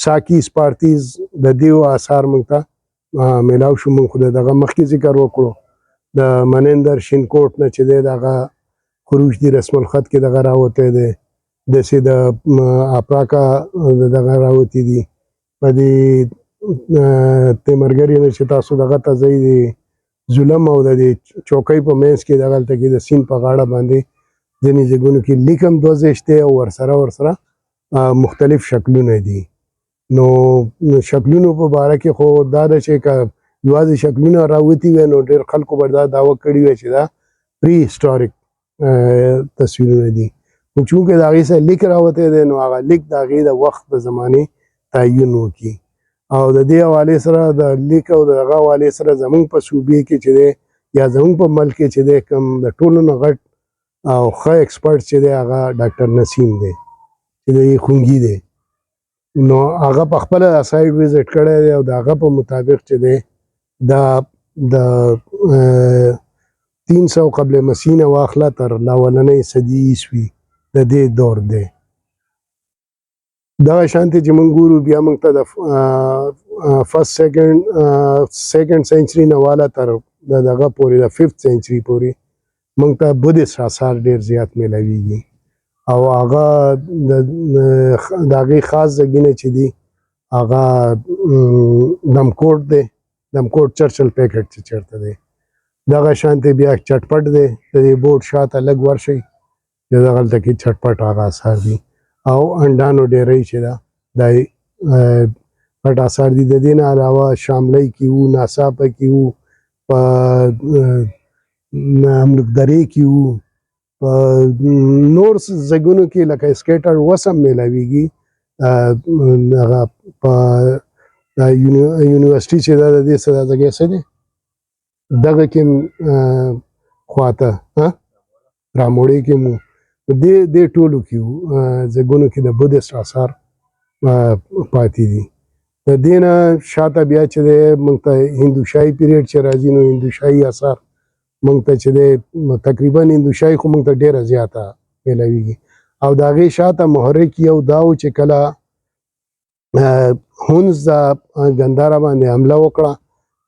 ساکی سپارتیز د دیو آثار مونږ ته میلاو شو. مونږ خو دغه مخکې ذکر وکړو د منندر شینکوټ نه چې دغه خروج دی رسم الخط کې دغه راوته دی دسې د اپراکا دغه راوتی دي په دې تیمرګری نه چې تاسو دغه ته ځئ د ظلم او د چوکۍ په منځ کې دغلته کې د سیند په غاړه باندې ځینې ځایونو کې لیک هم دوزش دی او ورسره مختلف شکلونه دي. نو شکلونو په باره کې خو دا ده چې که یوازې شکلونه راوتي وي نو ډېر خلکو به دا دعوه کړې وي چې دا پری هسټوریک تصویرونه دي خو چونکې د هغې سره لیک راوتی دی نو هغه لیک د هغې د وخت د زمانې تعین وکړي او د دې حوالې سره د لیک او د هغه حوالې سره زمونږ په صوبې کې چې دی یا زمونږ په ملک کې چې دی کوم د ټولو نه غټ او ښه ایکسپرټ چې دی هغه ډاکټر نسیم دی چې د خونګي دی نو هغه په خپله سایډ وزټ کړی دی او د هغه په مطابق چې دی دا د 300 قبل مسیح نه واخله تر لاولنۍ صدي عیسوي د دې دور دی. دغه شانتې چې موږ ګورو بیا موږ ته د فرست سیکنډ سینچري نه واله تر دغه پورې د 5th سینچري پورې موږ ته بودیست آثار ډېر زیات میلاویږي او هغه د هغې خاص ځایونه چې دي هغه دمکوټ دی دمکوټ چرچل پیکټ چې چېرته دی دغه شانتې بیا چټپټ دی د دې بورډ شاته لږ ورشئ چې دغلته کې چټپټ هغه آثار دي او انډانو ډیری چې دا پټ آثار دي. د دې نه علاوه شاملی کې وو ناڅاپه کې وو په املوک درې کې وو په نور ځایونو کې لکه سکیټر وسم میلاویږي هغه په یونیورسټي چې دا د دې څه دا ځای څه دی دغه کې خواته راموړې کې مو دې ټولو کې ځایونو کې د بودیست آثار پاتې دي. د دې نه شاته بیا چې دی موږ ته هندوشاهي پیریډ چې راځي نو هندوشاهي آثار موږ ته چې دی تقریبا هندوشاهي خو موږ ته ډېره زیاته میلاویږي او د هغې شاته محرک یو دا و چې کله هونز د ګندهارا باندې حمله وکړه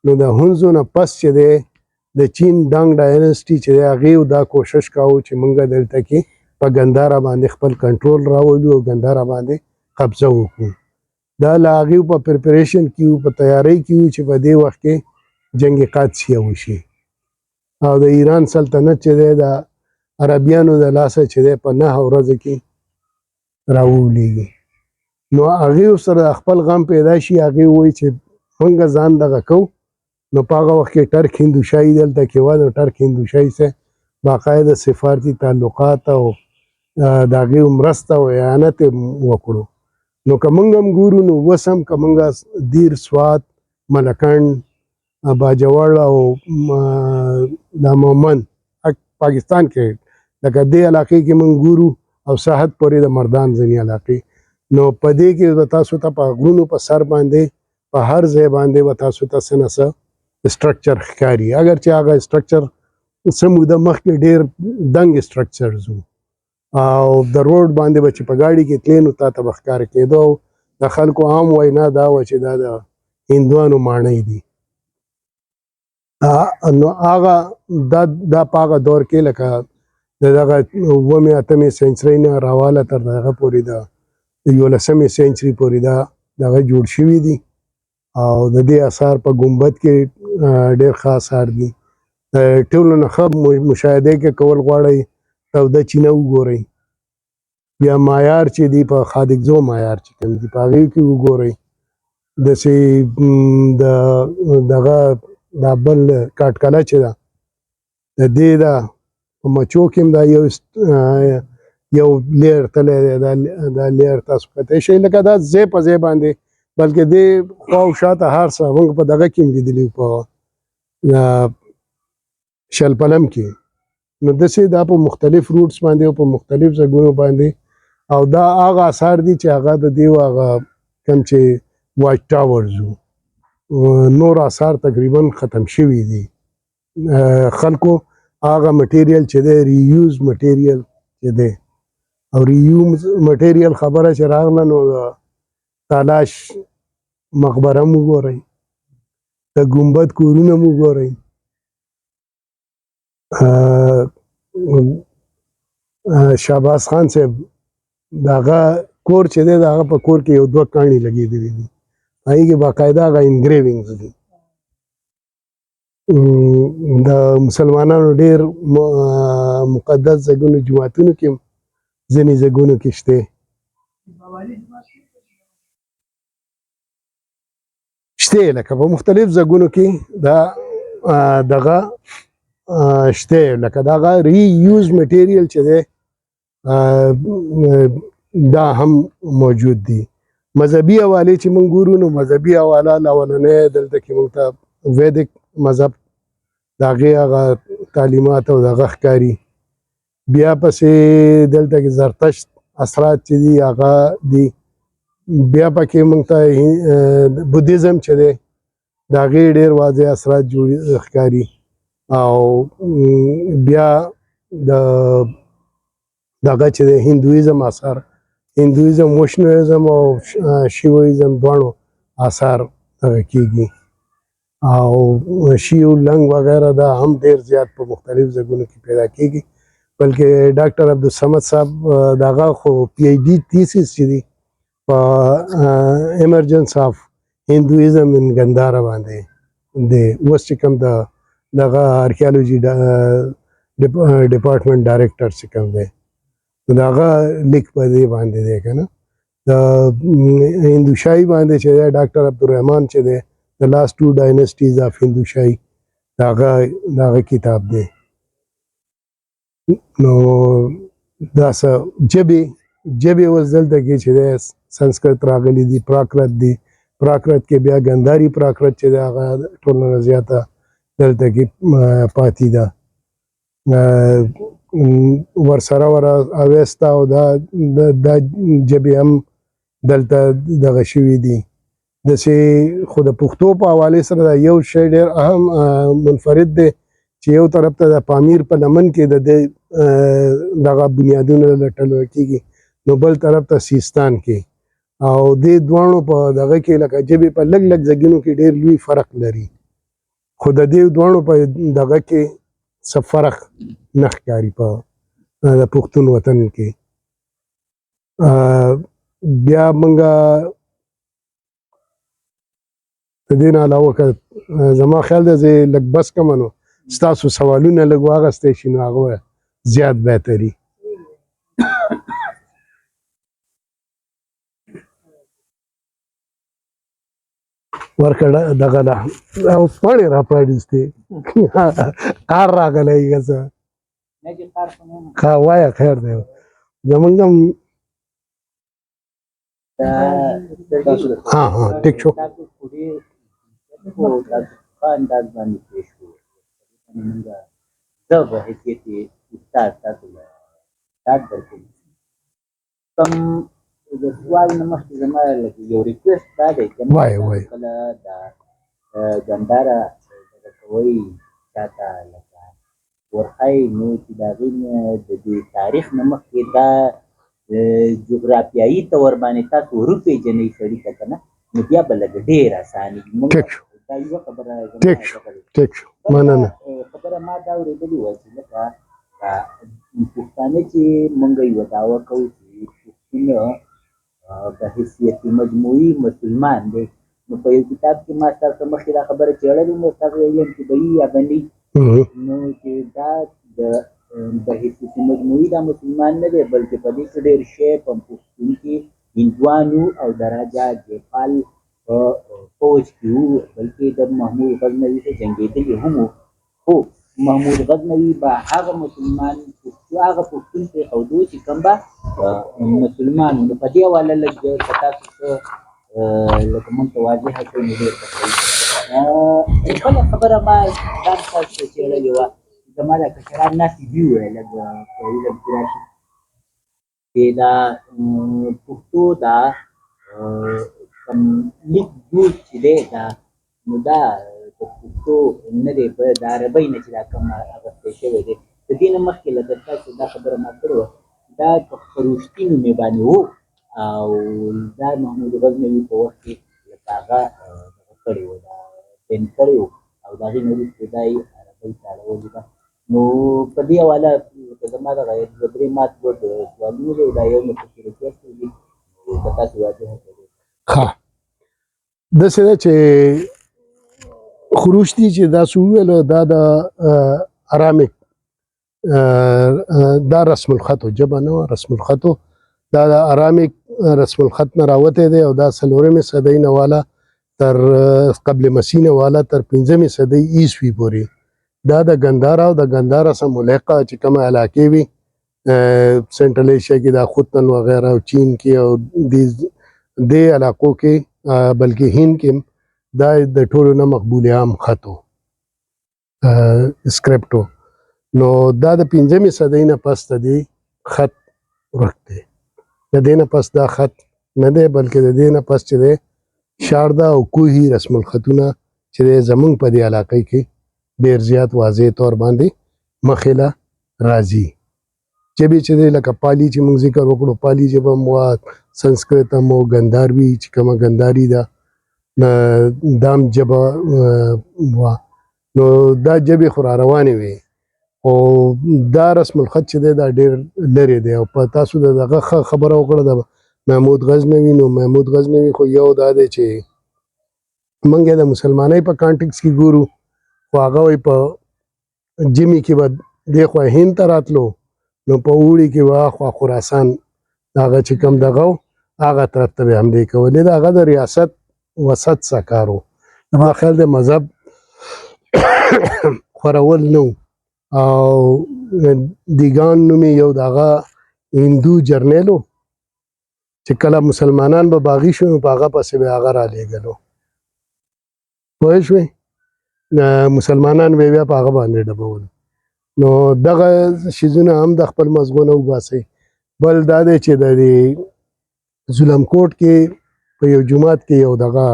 نو د هونزو نه پس چې دی د چین ډانګ ډاینسټي چې دی هغې دا کوشش کاوه چې موږ دلته کې په ګندهارا باندې خپل کنټرول راولو او ګندهارا باندې قبضه وکړو. دا له هغې په پریپریشن کې وو په تیارۍ کې وو چې په دې وخت کې جنګ قادسیه وشي او د ایران سلطنت چې دی د عربیانو د لاسه چې دی په 9 ورځو کې راوولېږي. نو هغې سره خپل غم پیدا شي هغې ووایي چې موږ ځان دغه کوو نو په هغه وخت کې ټرک هندوشاهي دلته کې وه نو ټرک هندوشاهي سره باقاعده سفارتي تعلقات او د هغې مرسته او اعانت وکړو. نو که موږ هم ګورو نو اوس هم که موږ دیر سوات ملکنډ باجوړ او دا مومند پاکستان کې لکه دې علاقې کې موږ ګورو او ساحت پورې د مردان ځینې علاقې نو په دې کې به تاسو ته په غرونو په سر باندې په هر ځای باندې به تاسو ته څه نه څه سټرکچر ښکاري اگر چې هغه سټرکچر څه موده مخکې ډېر دنګ سټرکچرز وو او د روډ باندې به چې په ګاډي کې تلې نو تا ته به ښکاره کېدو د خلکو عام وینا دا وه چې دا د هندوانو ماڼۍ دي. نو هغه دا په هغه دور کې لکه د دغه 9مې 8مې سینچرۍ نه راواله تر دغه پورې د 11مې سینچرۍ پورې دا دغه جوړ شوي دي او د دې اثار په ګمبد کې ډېر ښه اثار دي. ټولو نه ښه مشاهده کې کول غواړئ توده چینه وګورئ بیا معیار چې دی په خادکزو معیار چې کوم دي په هغې کې وګورئ داسې دغه دا بل کاټکله چې ده د دې ده په مچو کې هم دا یو لیر تلی دی دا لیر تاسو کتی شئ لکه دا ځای په ځای باندې بلکې دې خوا او شاته هر څه موږ په دغه کې هم لیدلي په شلپلم کې نو داسې دا په مختلف روټس باندې او په مختلف ځایونو باندې او دا هغه آثار دي چې هغه د دیو هغه کوم چې واچ ټاورز وو نور آثار تقریبا ختم شوي دي خلکو هغه مټیریل چې دی ریوز مټیریل چې دی او ریوز مټیریل خبره چې راغله نو تالاش مقبره مو ګورئ د ګمبد کورونه مو ګورئ شهباز خان صاحب داغه کور چې دی داغه په کور کې یو دوه کاڼي لګېدلي دي هغې کې باقاعده هغه انګریوینګز دي د مسلمانانو ډېر مقدس ځایونو جوماتونو کې ځینې ځایونو کې شته لکه په مختلف ځایونو کې دا دغه شته لکه دغه ری یوز مټیریل چې دی دا هم موجود دي مذهبي حوالې چې موږ ګورو نو مذهبي حواله اولنۍ دلته کې موږ ته ویدک مذهب د هغې هغه تعلیمات او دغه ښکاري بیا پسې دلته کې زرتشت اثرات چې دي هغه دي بیا پکې موږ ته بودیزم چې دی د هغې ډېر واضح اثرات ښکاري او بیا د دغه چې د هندویزم اثار هندویزم وشنویزم او شیویزم دواړو اثار دغه کېږي او شیو لنګ وغیره دا هم ډېر زیات په مختلف ځایونو کې پیدا کېږي بلکې ډاکټر عبدالصمد صاحب دغه خو پی ایچ ډي تھیسس چې دي په ایمرجنس آف هندویزم ان ګندهارا باندې دی اوس چې کوم دغه آرکیالوجي ډپارټمنټ ډایرکټر چې کوم دی د هغه لیک په دې باندې دی که نه د هندوشاهي باندې چې دی ډاکټر عبدالرحمن چې دی د لاست ټو ډاینسټیز آف هندوشاهي د هغه کتاب دی نو دا څه ژبې اوس دلته کې چې دی سنسکرت راغلی دي پراکرت دي پراکرت کې بیا ګندهاري پراکرت چې دی هغه ټوله نه زیاته دلته کې پاتې ده ورسره اویستا او دا ژبې هم دلته دغه شوي دي داسې خو د پښتو په حوالې سره دا یو شی ډېر اهم منفرد دی چې یو طرف ته د پامیر په لمن کې د دغه بنیادونه لټل کېږي نو بل طرف ته سیستان کې او دې دواړو په دغه کې لکه ژبې په لږ ځایونو کې ډېر لوی فرق لري خو د دې دواړو په دغه کې څه فرق نه ښکاري په د پښتون وطن کې بیا موږ د دې نه علاوه که زما خیال دی زه لږ بس کومه نو ستاسو سوالونه لږ واخیستی شي نو هغه زیات بهتري ورکړه دغه او پاڼې را پرانیستې قار راغلی که څه ښه وایه خیر دی زمونږ هم ټیک شو د سوال نه مخکې زما یو ریکویسټ دا دی چې موږ کله د ګندهارا دغه کوئ چاته لکه ورښایي نو چې د هغې نه د دې تاریخ نه مخکې دا جغرافیایي طور باندې تاسو وروپېژنئ سړي ته که نه نو بیا به لږ ډېر اسانه وي دا یوه خبره خبره ما دا اورېدلې وه چې لکه پښتانه چې موږ یوه دعوه کوو چې پښتون په حیثیت مجموعي مسلمان دی نو په یو کتاب کې ما ستاسو مخکې دا خبره څېړلې نو تاسو ویلي یم چې به وي یا به نه نو چې دا په حیثیت مجموعي دا مسلمان نه دی بلکې په دې کې ډېر شی په پښتون کې هندوانو او د راجا جیپال په فوج کې وو بلکې د محمود غزنوي سره جنګېدلي هم وو خو محمود غزنوي به هغه مسلمان هغه پښتون پرېښودو چې کوم به مسلمان نو په دې حواله لږ که تاسو څه لکه مونږ ته واضحه کړئ نو ډېر ښه کوي بله خبره ما ځان تاسو ته څېړلې وه زما دا کشران ناستې دوی وویل لږ په علم کې راشي چې دا پښتو دا کوم لیک دود چې دی دا نو دا د پښتو نه دی په د عربۍ نه چې دا کوم اخیستی شوی دی د دې نه مخکې لکه تاسو دا خبره ما کړې وه دا په خروشتي نومې باندې و او دا محمود غزنوي په وخت کې لکه هغه دغه کړی و دا پین کړی و او د هغې نه وروسته دا یې عربۍ ته اړولې ده نو په دې حواله که زما دغه دوه درې مات ګډ سوالونه دی دا یو مې پکې ریکویسټ دي که تاسو واضح کړئ ښه داسې ده چې خروش دي چې داسې وویلو دا د ارامک دا رسم الخط ژبه نه وه رسم الخط دا د ارامک رسم الخط نه راوتی دی او دا څلورمې صدۍ نه والا تر قبل مسیح نه والا تر پنځمې صدۍ عیسوي پورې دا د ګندهارا او د ګندهارا سره ملحقه چې کومه علاقې وي سنټرل ایشیا کې دا خوتن وغیره او چین کې او دې علاقو کې بلکې هند کې دا د ټولو نه مقبول عام خط و سکرپټ و نو دا د پنځمې صدۍ نه پس د دې خط ورک دی د دې نه پس دا خط نه دی بلکې د دې نه پس چې دی شارده او کوهي رسم الخطونه چې دی زمونږ په دې علاقې کې ډېر زیات واضح طور باندې مخې له راځي ژبې چې دی لکه پالي چې موږ ذکر وکړو پالي ژبه هم وه سنسکرت هم و ګنداروي چې کومه ګنداري ده دام ژبه وه نو دا ژبې خو را روانې وې او دا رسم الخط چې دی دا ډېر لرې دی او په تاسو د دغه خبره وکړه د محمود غزنوي نو محمود غزنوي خو یو دا دی چې موږ یې د مسلمانۍ په کانټکس کې ګورو خو هغه وایي په ژمي کې به دې خوا هند ته راتلو نو په اوړي کې به خوا خراسان هغه چې کوم دغه و هغه طرف ته به حملې کولې د هغه د ریاست وسط څخه کار و زما خیال د مذهب خورول نه او دیګان نومې یو د هغه هندو جرنیل و چې کله مسلمانان به باغي شو نو په هغه پسې به هغه رالیږلو پوه شوې مسلمانان به بیا په هغه باندې ډبول نو دغه شیزونه هم د خپل مضمون وباسي بل دا دی چې د ظلم کوټ کې په یو جماعت کې یو دغه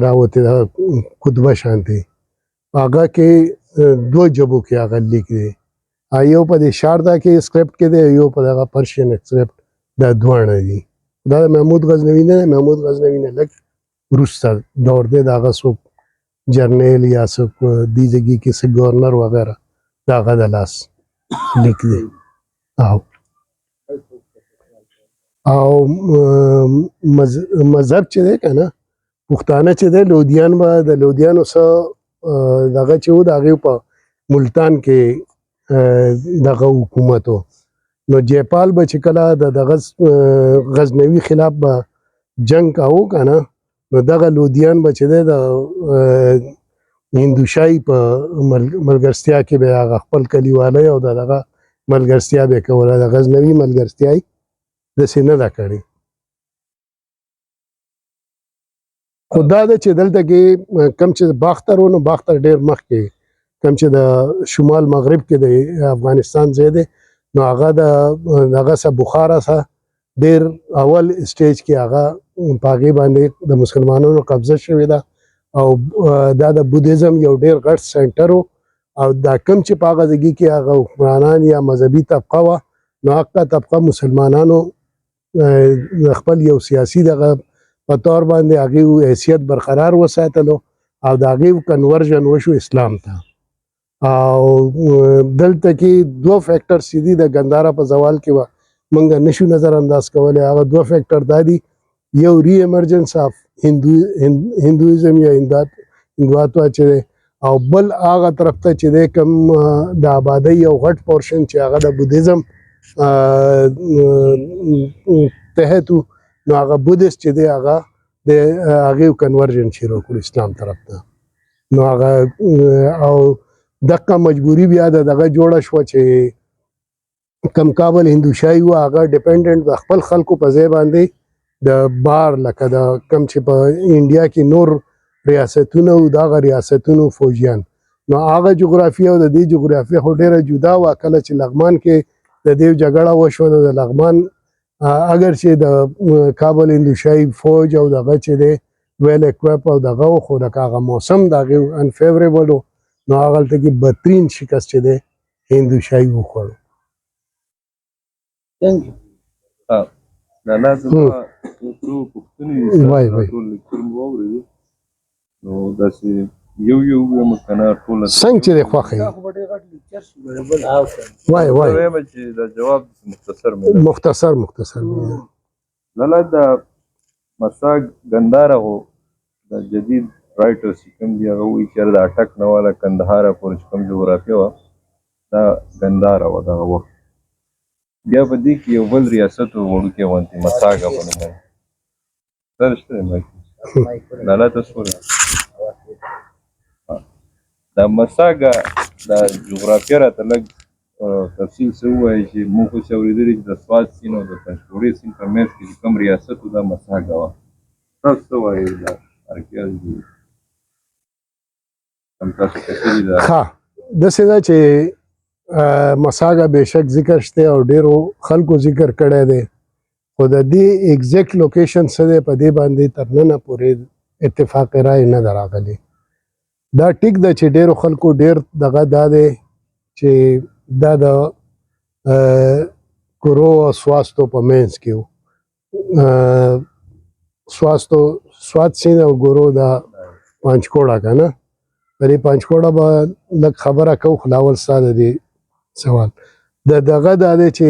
راوتی خطبه شانتي هغه کې دو ژبو کې هغه لیک دی یو په دې شارده کې سکرپټ کې دی یو په دغه پرشین سکرپټ دا دواړه دي دا د محمود غزنوي نه محمود غزنوي نه لږ وروسته دور دی د هغه څوک جرنیل یا څوک دې ځای کې څه ګورنر وغیره د هغه د لاس لیک دی او مذهب چې دی که نه پښتانه چې دی لودیان به د لودیانو څه دغه چې و د هغې په ملتان کې دغه حکومت و نو جیپال به چې کله د دغه غزنوي خلاف به جنگ کاوه که نه نو دغه لودیان به چې دی د هندوشاهي په ملګرتیا کې به هغه خپل کلیوالی او دغه ملګرتیا به یې کوله د غزنوي ملګرتیا یې داسې نه ده کړې خو دا ده چې دلته کې کم چې باختر و نو باختر ډېر مخکې کم چې د شمال مغرب کې د افغانستان ځای دی نو هغه د هغه څه بخارا څه ډېر اول سټیج کې هغه په هغې باندې د مسلمانانو قبضه شوې ده او دا د بودیزم یو ډېر غټ سنټر و او دا کم چې په هغه ځای کې هغه حکمرانان یا مذهبي طبقه وه نو هغه طبقه مسلمانانو خپل یو سیاسي دغه په طور باندې هغې حیثیت برقرار وساتلو او د هغې کنورژن وشو اسلام ته او دلته کې دوه فیکټرز چې دي د ګندهارا په زوال کې به موږ نشو نظر انداز کولی هغه دوه فیکټر دا دي یو ری ایمرجنس آف هندویزم یا هندواتوا چې دی او بل هغه طرف ته چې دی کوم د آبادۍ یو غټ پورشن چې هغه د بودیزم تحت نو هغه بودیست چې دی هغه د هغې کنورژن شروع کړو اسلام طرف ته نو هغه او دغه مجبوري بیا دغه جوړه شوه چې کم کابل هندوشاهي و هغه ډیپینډنټ د خپل خلکو په ځای باندې د بار لکه د کم چې په انډیا کې نور ریاستونه او دغه ریاستونو فوجیان نو هغه جغرافیه او د دې جغرافیه خو ډیره جدا و. کله چې لغمان کې د دې جګړه وشو نو د لغمان اگر چې د کابل هندوشاهي فوج او دغه چې دی ویل اکوپ او دغه خو لکه هغه موسم د هغې انفیوریبل و، نو هغلته کې بدترین شکست چې دی هندوشاهي وخوړو. لالا زما یو څو پوښتنې دي وای وای ټول لیکچر مو واورېدو، نو داسې یو وایم که نه ټوله څنګه چې دی خوښه یې وای وای وایم چې دا جواب مختصر مې مختصر لالا د مساګ ګنداره خو د جدید رایټرز چې کوم دي هغه وایي چې د اټک نه واله کندهاره پورې چې کوم جغرافیه وه دا ګنداره وه دغه وخت. بیا په دې کې یو بل ریاست و وړوکی غوندې مساګه په نوم باندې سر شته دی مایک لالا تاسو ولې دا مساګه دا جغرافیه راته لږ تفصیل څه ووایي چې موږ اوس اورېدلي چې د سوات سیند او د پنجګورې سیند په منځ کې چې کوم ریاست و دا مساګه وه. تاسو څه وایي دا ارکیالوجي هم تاسو کتلي ده؟ ښه داسې ده چې مساګه بېشک ذکر شته او ډیرو خلکو ذکر کړی دی، خو د دې ایگزیکټ لوکیشن څه دی په دې باندې تر ننه پورې اتفاق رای نه ده راغلی. دا ټیک ده چې ډیرو خلکو ډیر دغه دا دی چې دا د کورو او سواستو په منځ کې و. سوات سیند او ګورو دا پنجکوړه که نه، په دې پنجکوړه به لږ خبره کوو. خلاول ستا د دې سوال د دغه دا دی چې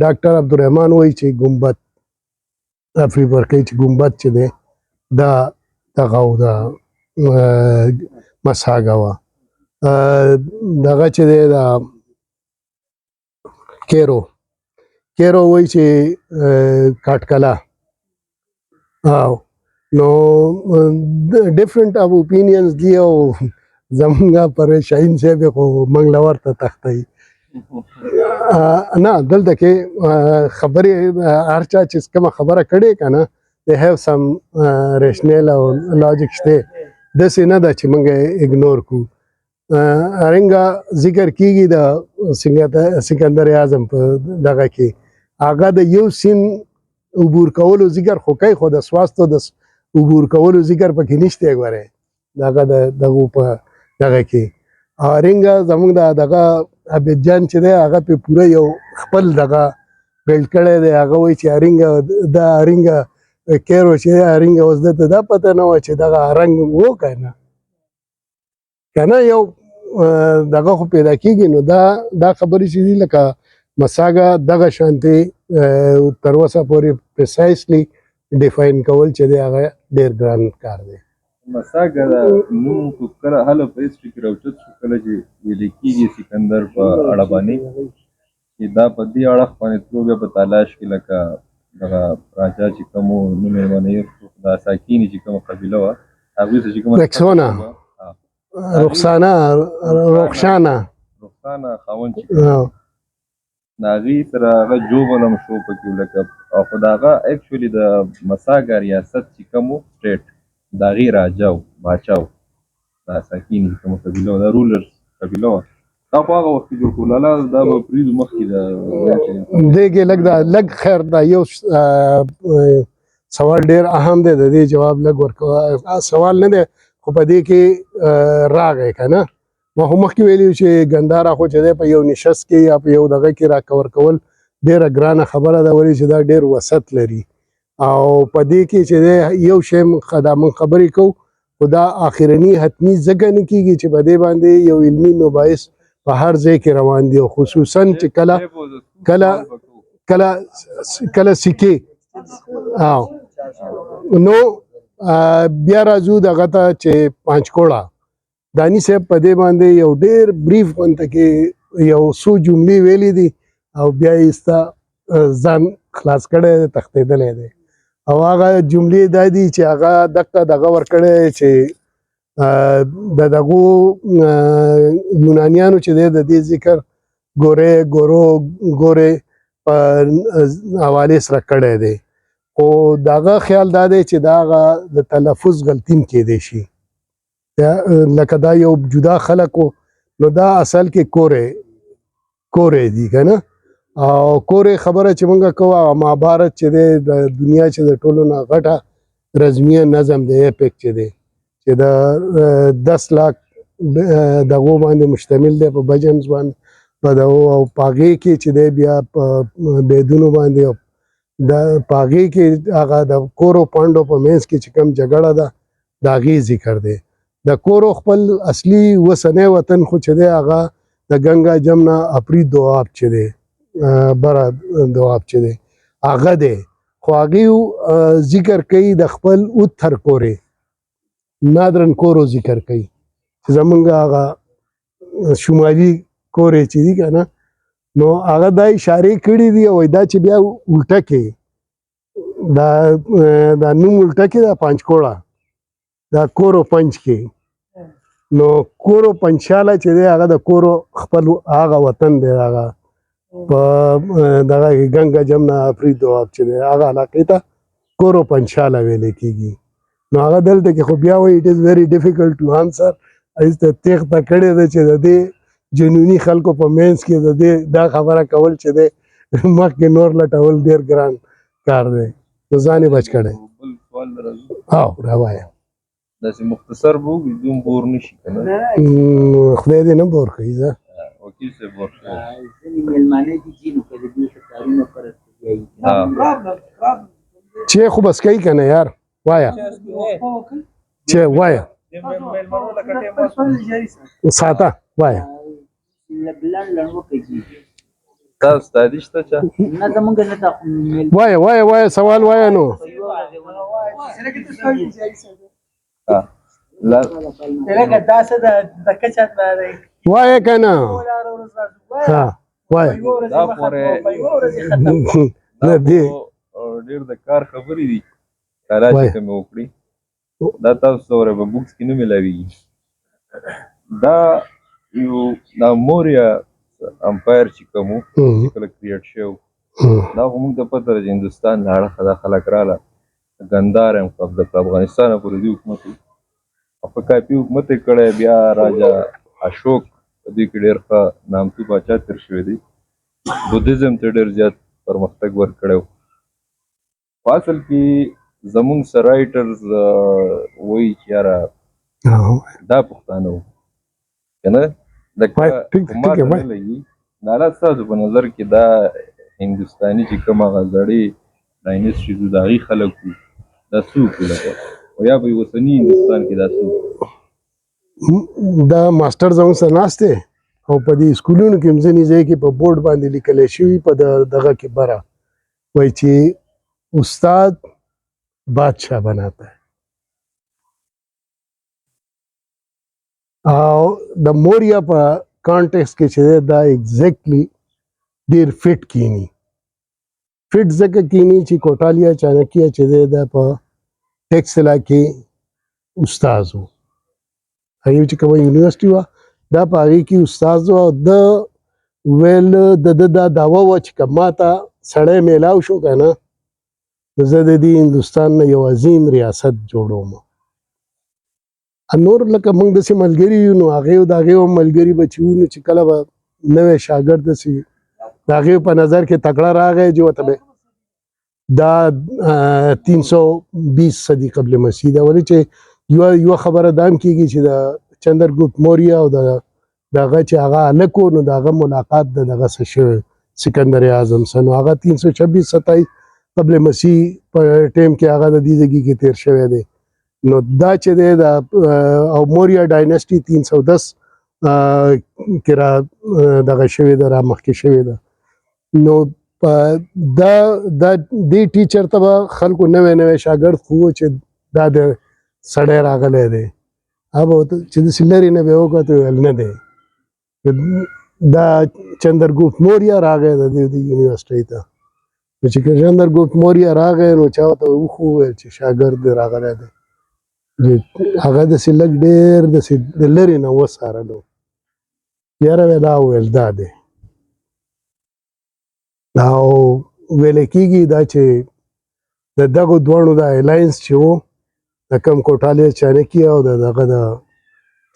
ډاکټر عبدالرحمن وایي چې ګمبد افریبر کوي چې ګمبد چې دی دا دغه و د مساګه وه. دغه چې دی د کیرو وایي چې کاټکله او نو ډیفرنٹ اف اوپینینز دي او زمونږ پرویز شاهین صاحب خو موږ له ورته تښتوي. نه دلته کې خبرې هر چا چې کومه خبره کړې که نه they have some rationale او logic شته، داسې نه ده چې موږ اګنور کړو. ارنګه ذکر کیږي د سکندر اعظم په دغه کې هغه د یو سیند عبور کولو ذکر خو کوي، خو د سواستو د عبور کولو ذکر پکې نشته. ګوره دغه دغه په دغه کې ارنګه زموږ دغه عبدجان چې دی هغه په پوره یو خپل دغه بیلډ کړی دی. هغه وایي چې ارنګه دا ارنګه کیرو چې ارنګه اوس دته دا پته نه وه چې دغه رنګ و که نه یو دغه خو پیدا کېږي. نو دا خبرې چې دي لکه مساګه دغه شانتې تر اوسه پورې پریسایسلی ډیفاین کول چې دی هغه ډېر ګران کار دی. مساګه دا نوم خو کله هله په هسټري کې راوچت شو کله چې ویلې کېږي سکندر په اړه باندې چې دا په دې اړخ باندې تلو بیا په تالاش کې لکه دغه راجا چې کوم نوم یې باندې دا ساکیني چې کومه قبیله وه هغوی ته چې کومه رخسانه خاوند چې د هغې سره هغه جوبل هم شو پکې لکه او خو د هغه اکچولي د مساګه ریاست چې کوم و سټیټ د هغې راجا و باچا و دا ساکیني چې کومه قبیله وه دا رولرز قبیله وه دا خو هغه وخت کې جوړ کړو لالا دا به پرېږدو مخکې د دې کې لږ خیر دا یو سوال ډېر اهم دی، د دې جواب لږ ورکوه. سوال نه دی خو په دې کې راغی که نه. ما خو مخکې ویلي چې ګنداره خو چې دی په یو نشست کې یا په یو دغه کې راکور کول ډېره ګرانه خبره ده، ولې چې دا ډېر وسط لري او په دې کې چې دی یو شی دا موږ خبرې کوو خو دا آخرني حتمي ځکه نه کېږي چې په دې باندې یو علمي مباحث په هر ځای کې روان دي، خصوصا چې کله سکې نو بیا راځو دغه ته چې پنجکوړه دانی صاحب په دې باندې یو ډېر بریف غونته کې یو څو جملې ویلې دي او بیا یې ستا ځان خلاص کړی دی تښتېدلی دی او هغه جملې دا دي چې هغه دغه ورکړی چې د دغو یونانیانو چې دی د دې ذکر ګورې په حوالې سره کړی دی، خو دغه خیال دا دی چې دا هغه د تلفظ غلطي هم کېدی شي. د لکه دا یو جدا خلکو نو دا اصل کې کورې دي که نه او کورې خبره چې مونږ کوو مهابارت چې دی د دنیا چې د ټولو نه غټه رزمیه نظم دی ایپک چې دی چې د 10 لاک دغو باندې مشتمل دی په بجنز باندې په دغو او په هغې کې چې دی بیا په بیدونو باندې د په هغې کې هغه د کورو پانډو په منځ کې چې کوم جګړه ده د هغې ذکر دی د کورو خپل اصلي اوسنی وطن خو چې دی هغه د ګنګا جمنا اپری دواب چې دی بره دواب چې دی هغه دی خو هغې ذکر کوي د خپل اتر کورې نادرن کورو ذکر کوي چې زمونږ هغه شمالي کورې چې دي که نه نو هغه دا اشارې کړي دي او دا چې بیا الټه کې دا نوم الټه کې دا پنجکوړه دا کورو پنج کې نو کورو پنجشاله چې دی هغه د کورو خپل هغه وطن دی هغه په دغه ګنګا جمنا افرید دواب چې دی هغه علاقې ته کورو پنجشاله ویلې کېږي نو هغه دلته کې خو بیا وایي اټ از ویری ډیفیکلټ ټو آنسر ایسته تېښته کړې ده چې د دې جنوني خلکو په منځ کې د دې دا خبره کول چې دی مخکې نور لټول ډېر ګران کار دی نو ځان یې بچ کړی بل سوال راځي او راوایه داسې مختصر به وي دوم بور نه شي که نه خدای دې نه بور کړي زه وکیل صاحب بور شوی ځینې مېلمانه دي ځي نو که د دوی څه کارونه فرض کوي چې خو بس کوي که نه یار وایه چې وایه ساته وایه لړ وکړي تاسو تادي شته چا نه زمونږ نه دا خو میل وایه سوال وایه نو لکه داسې د کچت لري وایه که نه ها وایه دا پورې نه دی ډېر د کار خبرې دي کاله چې کومې وکړي دا تاسو سره په بوکس کې نه ملاویږي دا یو دا موریا امپایر چې کوم چې کله کریټ شو دا خو موږ ته پته ده چې هندوستان له اړخه دا خلک راله ګندار هم د افغانستان پورې دې حکومت او په کاپي حکومت یې کړی بیا راجا اشوک په دې کې ډېر ښه نامتو پاچا تېر شوی دی بودیزم ته ډېر زیات پرمختګ ورکړی و په اصل کې زمونږ رایټرز وایي چې یاره دا پښتانه وو که نه د حکومت نه لګي دا حالات ستاسو په نظر کې دا هندوستاني چې کوم هغه زړې ډاینسټي دي د هغې خلک وو دا څوک وو لکه او یا به یې اوسني هندوستان کې دا څوک دا ماسټر زموږ سره ناست دی او په دې سکولونو کې هم ځینې ځای کې په بورډ باندې لیکلی شوي په دغه کې بره وایي چې استاد بادشاہ بناتا ہے او د موریا په کانټیکس کې چې دا ایگزیکټلی ډیر فټ کینی فټ ځکه کینی چې کوټالیا چانکیا چې دا په ټیکسلا کې استاد وو هغه چې کومه یونیورسيټي و دا په هغه کې استاد وو د ویل د داوا و چې کماته سړی میلاو شو کنه زه د دې هندوستان نه یو عظیم ریاست جوړوم نور لکه موږ داسې ملګري یو نو هغې د هغې ملګري به چې وو نو چې کله به نوی شاګرد داسې د هغې په نظر کې تکړه راغی چې ورته به دا 320 صدی قبل مسیح ده ولې چې یوه خبره دا هم کېږي چې د چندرګوپت موریا او د هغه چې هغه هلک و نو د هغه ملاقات د دغه څه شوی سکندر اعظم سره نو هغه 326 27 قبل مسیح په ټیم کې هغه د دې ځای کې تیر شوی دی نو دا چې دی او موریا ډاینسټي 310 کې را دغه شوې ده را مخکې شوې ده نو دا دې ټیچر ته به خلکو نوی شاګرد خو چې دا د سړی راغلی دی هغه چې داسې لرې نه به یې وکتل ویل نه دی دا چندرګوپت موریا راغی د دې یونیورسټۍ ته نو چې چندرګوپت موریا راغی نو چا ورته وویل چې شاګرد دی راغلی دی هغه داسې لږ ډېر داسې د لرې نه وڅارلو یاره دا وویل دا دی او ویلی کېږي دا چې د دغو دواړو د الاینس چې و د کوم کوټالیا چانکیا او د دغه د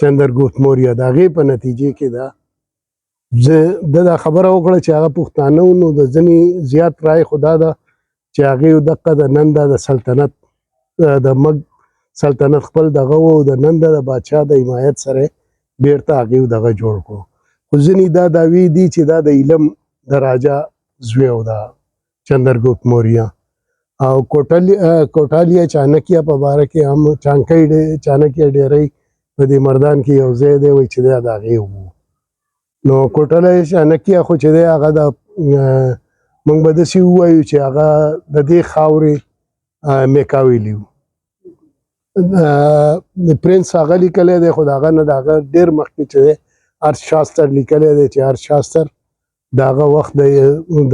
چندرګوفت موریا د هغې په نتیجې کې زه دا خبره وکړه چې هغه پښتانه وو نو د ځینې زیات رای خو دا ده چې هغې دقه د نن د سلطنت د مګ سلطنت خپل دغه و د نن د بادشاه د حمایت سره بیرته هغې دغه جوړ کړو خو ځینې دا دعوې دي چې دا د علم د راجا زوی و دا چندرګوفت موریا او کوټالیا چانکیا په باره کې هم چانکیا ډیری په دې مردان کې یو ځای دی وایي چې دا د هغې و نو کوټالیا چانکیا خو چې دی هغه د موږ به داسې ووایو چې هغه د دې خاورې میکا ویلي و د پرنس هغه لیکلی دی خو د هغه نه د هغه ډېر مخکې چې دی ارتشاستر لیکلی دی چې ارتشاستر د هغه وخت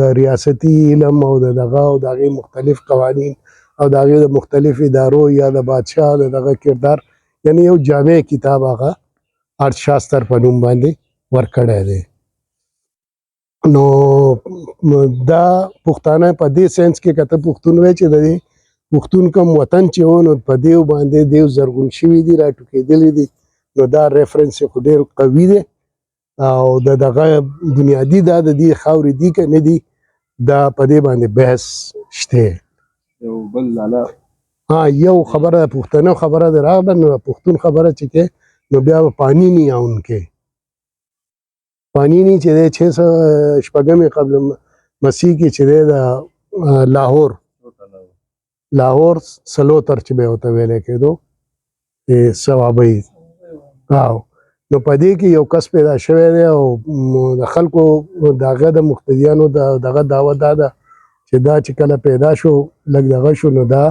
د ریاستي علم او د دغه او د هغې مختلف قوانین او د هغې د مختلف ادارو یا د بادشاه د دغه کردار یعنی یو جامع کتاب هغه ارتشاستر په نوم باندې ورکړی دی نو دا پښتانه په دې سینس کې که ته پښتون وی چې د دې پښتون کوم وطن چې و نو په دیو باندې دیو زرغون شوي دي راټوکېدلي دي نو دا ریفرنس خو ډېر قوي دی او دغه بنیادي دا د دې خاورې دي که نه دي دا په دې باندې بحث شته یو بل لالا یو خبره پښتنو خبره د راغله نو پښتون خبره چې کې نو بیا پانینی اونکې پانینی چې دی 600 شپږمې قبل مسیح کې چې دی د لاهور سلوتر چې به ورته ویلی کېدو ثوابۍ نو په دې کې یو کس پیدا شوی دی او د خلکو د هغه د مقتدیانو دغه دعوه دا ده چې دا چې کله پیدا شو لږ دغه شو نو دا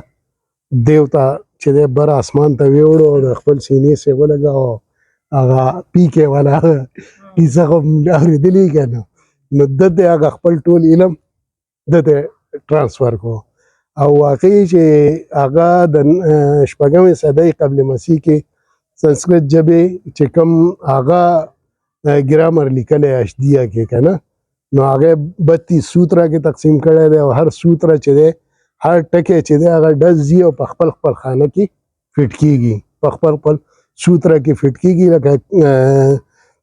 دیو ته چې دی بر اسمان ته ویوړو او د خپل سینې سې ولګه او هغه پیکې والا کیسه خو اورېدلې که نه نو ده ته هغه خپل ټول علم ده ته ټرانسفر کړو او واقعي چې هغه د شپږمې صدۍ قبل مسیح کې संस्कृत ژبې چې کوم هغه ګرامر لیکلی اشدیه کې که نه نو هغه 32 سوتره کې تقسیم کړی دی او هر سوتره چې دی هر ټکی چې دی هغه ډز ځي او په خپل خانه کې فټ کېږي په خپل سوتره کې فټ کېږي لکه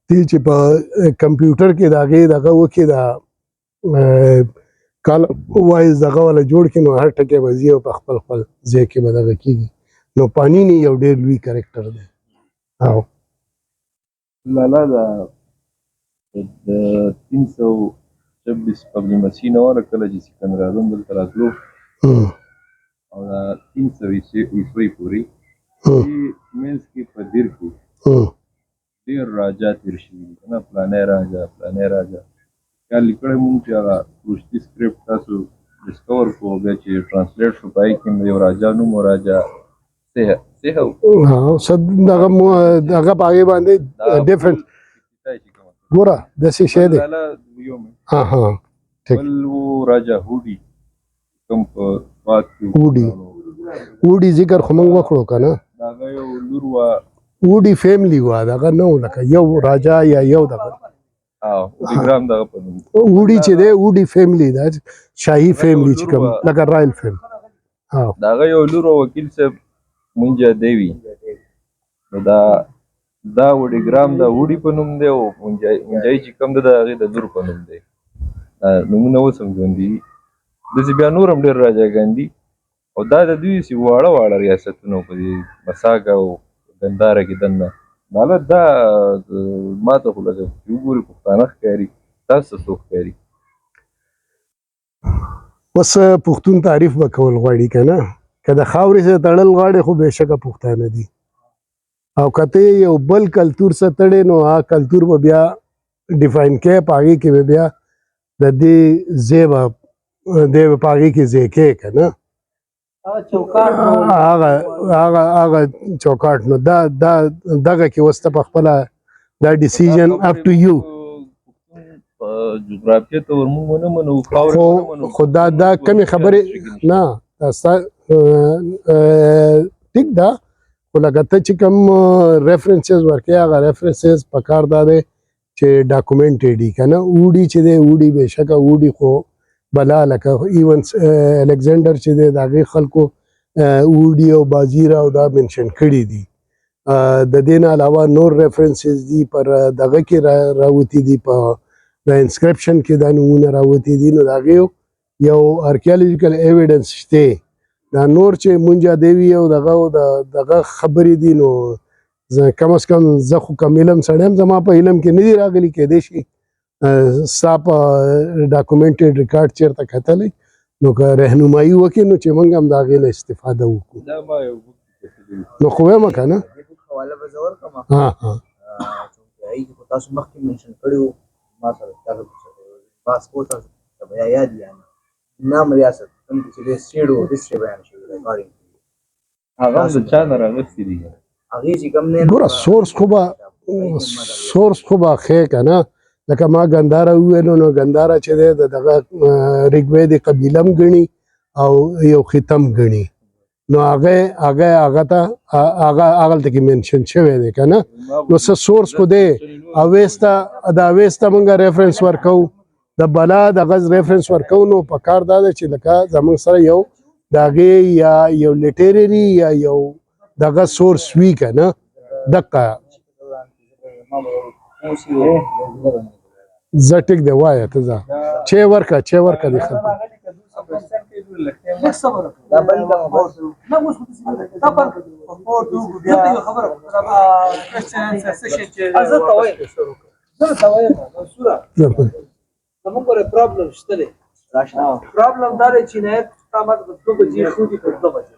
تی چې په کمپیوټر کې د هغې دغه وکړي د کال وایز دغه والا جوړ کړي نو هر ټکی به ځي او په خپل ځای کې به دغه کېږي نو پانینی یو ډېر لوی کرکټر دی او لالا د 326 قبل مسیح نه وره کله چې سکندر اعظم دلته راتلو او د 300 عیسوي پورې منځ کې په دیر کې ډېر راجا تېر شوي دي که نه فلانی راجا یا لیکلی مونږ چې هغه روشتي سکرپټ تاسو ډسکور کړو بیا چې ټرانسلیټ شو په هغې کې یو راجا نوم و راجا دغه په هغې باندې ډفرنټ ګوره داسې شی دی بل و راجا هوډي کوم په واک کې وډي ذکر خو موږ وکړو که نه د هغه یو لور وه وډي فیملی وه دغه نه و لکه یو راجا یا یو دغه وډیګرام دغه په نوم وډي چې دی وډي فیملی ده شاهي فیملی چې کوم لکه رایل فیملی د هغه یو لور وکیل صاحب منجا دیوی نو دا وډیګرام د وډي په نوم دی او منجایي چې کوم ده د هغې د لور په نوم دی نومونه اوس هم ژوندي دي داسې بیا نور هم ډېر راجاګان دي او دا د دوی چې واړه ریاستونه په دې مساګ او ګنداره کې دننه مالا دا ما ته خو لکه چې وګورې پښتانه ښکاري تاسو څه څوک ښکاري اوس پښتون تعریف به کول غواړي که نه که د خاورې سره تړل غواړي خو بېشکه پښتانه دي او که ته یو بل کلتور سره تړې نو هغه کلتور به بیا ډیفاین کوې په هغې کې به بیا د دې ځای به دی به په هغې کې ځای کوې که نه هغه چوکاټ نو دغه کې اوس ته پخپله دا ډیسیژن اپ ټو یو جغرافیه ته ورمونږ ونه منو خو دا کمې خبرې نه ټیک ده خو لکه ته چې کوم ریفرنسز ورکوې هغه ریفرنسز په کار دا دی چې ډاکومنټډ وي که نه اوډي چې دی اوډي بېشکه اوډي خو بلا لکه ایون الکسندر چې دی د هغې خلکو اوډي او بازیره او دا منشن کړي دي د دین علاوه نور ریفرنسز دي پر دغه کې راوتی دي په د انسکرپشن کې د نمونه راوتی دي نو دغه یو ارکیالوجیکل ایویډنس شته دا نور چې مونږه دیوی او دغه خبرې دي نو کم از کم زه خو کم علم سړیم زما په علم کې نه دی راغلی کېدای شي ستا په ډاکومنټډ ریکارډ چېرته کتلی نو که رهنمایي وکړي نو چې موږ هم د هغې نه استفاده وکړو دا ما یو بوک کتلی نو خو وایم که نه دې بوک حواله به زه ورکړم ها ها چونکې هغې کې خو تاسو مخکې منشن کړي وو ما سره تاسو پاسپورټ تاسو ته به یاد وي یعنې نام ریاست کوم چې د سټیټ او ډسټرکټ بیان شوی دی اکارډینګ هغه هم د چا نه راغستې دي هغې چې کوم دی ګوره سورس خو به ښه که نه لکه ما ګنداره وویلو نو ګنداره چې دی د دغه ریګوید قبیله هم ګڼي او یو ختم ګڼي نو هغه ته هغلته کې منشن شوی دی که نه نو څه سورس خو دی اویسته مونږ ریفرنس ورکو د بلا دغه ریفرنس ورکو نو په کار دا ده چې لکه زمونږ سره یو د هغې یا یو لیټرري یا یو دغه سورس وي که نه دقه زه ټیک دی وایه ته ځه چې ورکه دې خلکو دا بل کوم پرابلم شته دی پرابلم دا دی چې نه تا ماته 2 بجې خو دي په 2 بجې